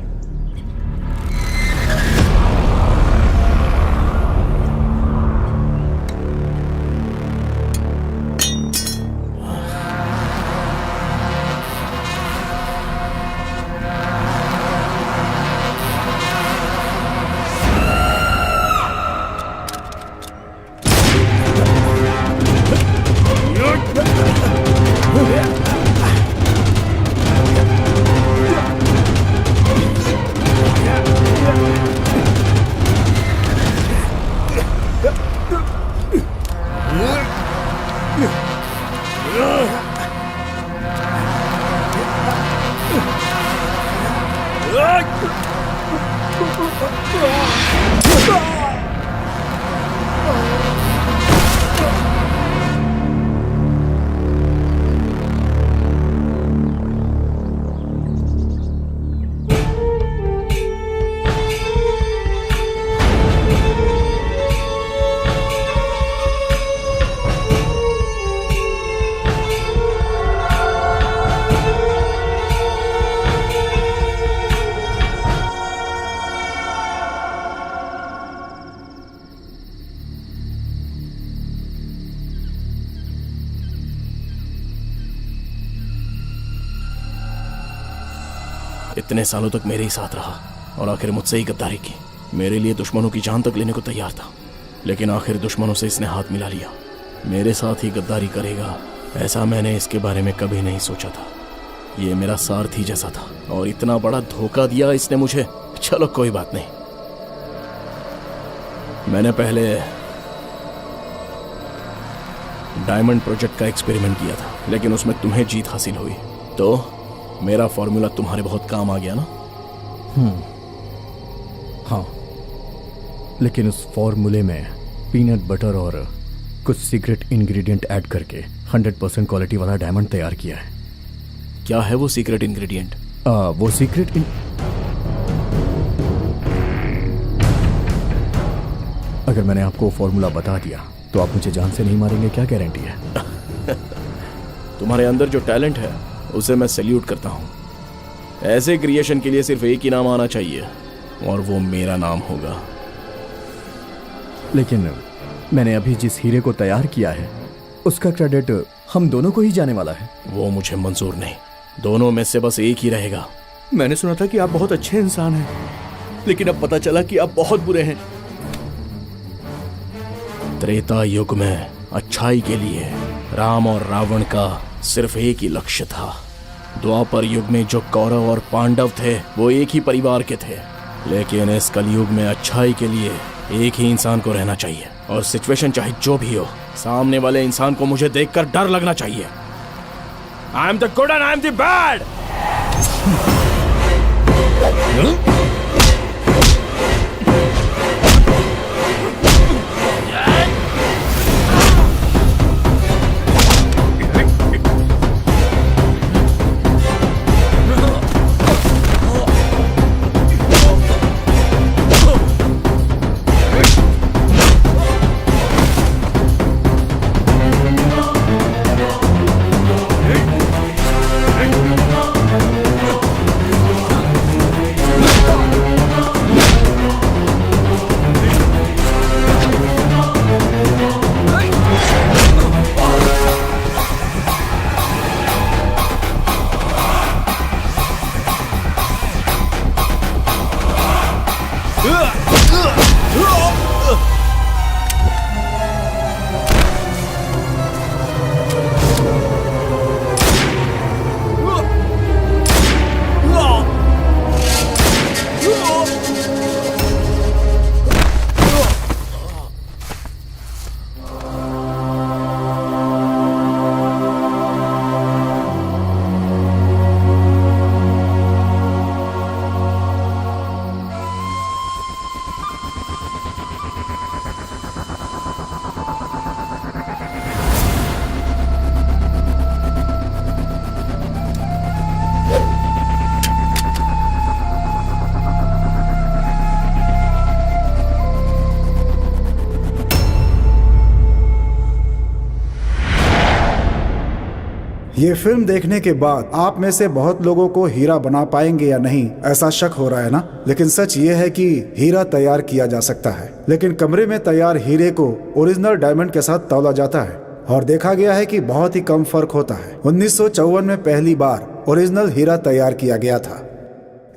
इतने सालों तक मेरे ही साथ रहा और आखिर मुझसे ही गद्दारी की। मेरे लिए दुश्मनों की जान तक लेने को तैयार था, लेकिन आखिर दुश्मनों से इसने हाथ मिला लिया। मेरे साथ ही गद्दारी करेगा ऐसा मैंने इसके बारे में कभी नहीं सोचा था। ये मेरा सारथी जैसा था और इतना बड़ा धोखा दिया इसने मुझे। चलो कोई बात नहीं, मैंने पहले डायमंड प्रोजेक्ट का एक्सपेरिमेंट किया था, लेकिन उसमें तुम्हें जीत हासिल हुई तो मेरा फॉर्मूला तुम्हारे बहुत काम आ गया ना। हाँ, लेकिन उस फॉर्मूले में पीनट बटर और कुछ सीक्रेट इंग्रेडिएंट ऐड करके 100% क्वालिटी वाला डायमंड तैयार किया है। क्या है वो सीक्रेट इंग्रेडिएंट? वो सीक्रेट अगर मैंने आपको फॉर्मूला बता दिया तो आप मुझे जान से नहीं मारेंगे, क्या गारंटी है? तुम्हारे अंदर जो टैलेंट है उसे मैं सैल्यूट करता हूँ। ऐसे क्रिएशन के लिए सिर्फ एक ही नाम आना चाहिए और वो मेरा नाम होगा। लेकिन मैंने अभी जिस हीरे को तैयार किया है उसका क्रेडिट हम दोनों को ही जाने वाला है। वो मुझे मंजूर नहीं, दोनों में से बस एक ही रहेगा। मैंने सुना था कि आप बहुत अच्छे इंसान हैं, लेकिन अब पता चला कि आप बहुत बुरे हैं। त्रेता युग में अच्छाई के लिए राम और रावण का सिर्फ एक ही लक्ष्य था। द्वापर युग में जो कौरव और पांडव थे वो एक ही परिवार के थे, लेकिन इस कलयुग में अच्छाई के लिए एक ही इंसान को रहना चाहिए। और सिचुएशन चाहे जो भी हो, सामने वाले इंसान को मुझे देखकर डर लगना चाहिए। I am the good and I am the bad. ये फिल्म देखने के बाद आप में से बहुत लोगों को हीरा बना पाएंगे या नहीं ऐसा शक हो रहा है ना, लेकिन सच ये है कि हीरा तैयार किया जा सकता है, लेकिन कमरे में तैयार हीरे को ओरिजिनल डायमंड के साथ तौला जाता है और देखा गया है कि बहुत ही कम फर्क होता है। 1954 में पहली बार ओरिजिनल हीरा तैयार किया गया था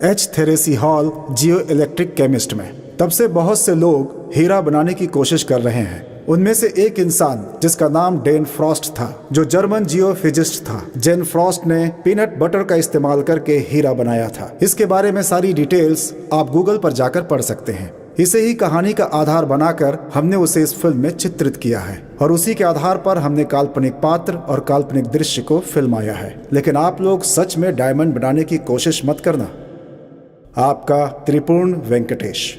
एच थेरेसी हॉल जियो इलेक्ट्रिक केमिस्ट में। तब से बहुत से लोग हीरा बनाने की कोशिश कर रहे हैं। उनमें से एक इंसान जिसका नाम डेन फ्रॉस्ट था, जो जर्मन जियोफिजिस्ट था। जेन फ्रॉस्ट ने पीनट बटर का इस्तेमाल करके हीरा बनाया था। इसके बारे में सारी डिटेल्स आप गूगल पर जाकर पढ़ सकते हैं। इसे ही कहानी का आधार बनाकर हमने उसे इस फिल्म में चित्रित किया है और उसी के आधार पर हमने काल्पनिक पात्र और काल्पनिक दृश्य को फिल्माया है। लेकिन आप लोग सच में डायमंड बनाने की कोशिश मत करना। आपका त्रिपुर्ण वेंकटेश।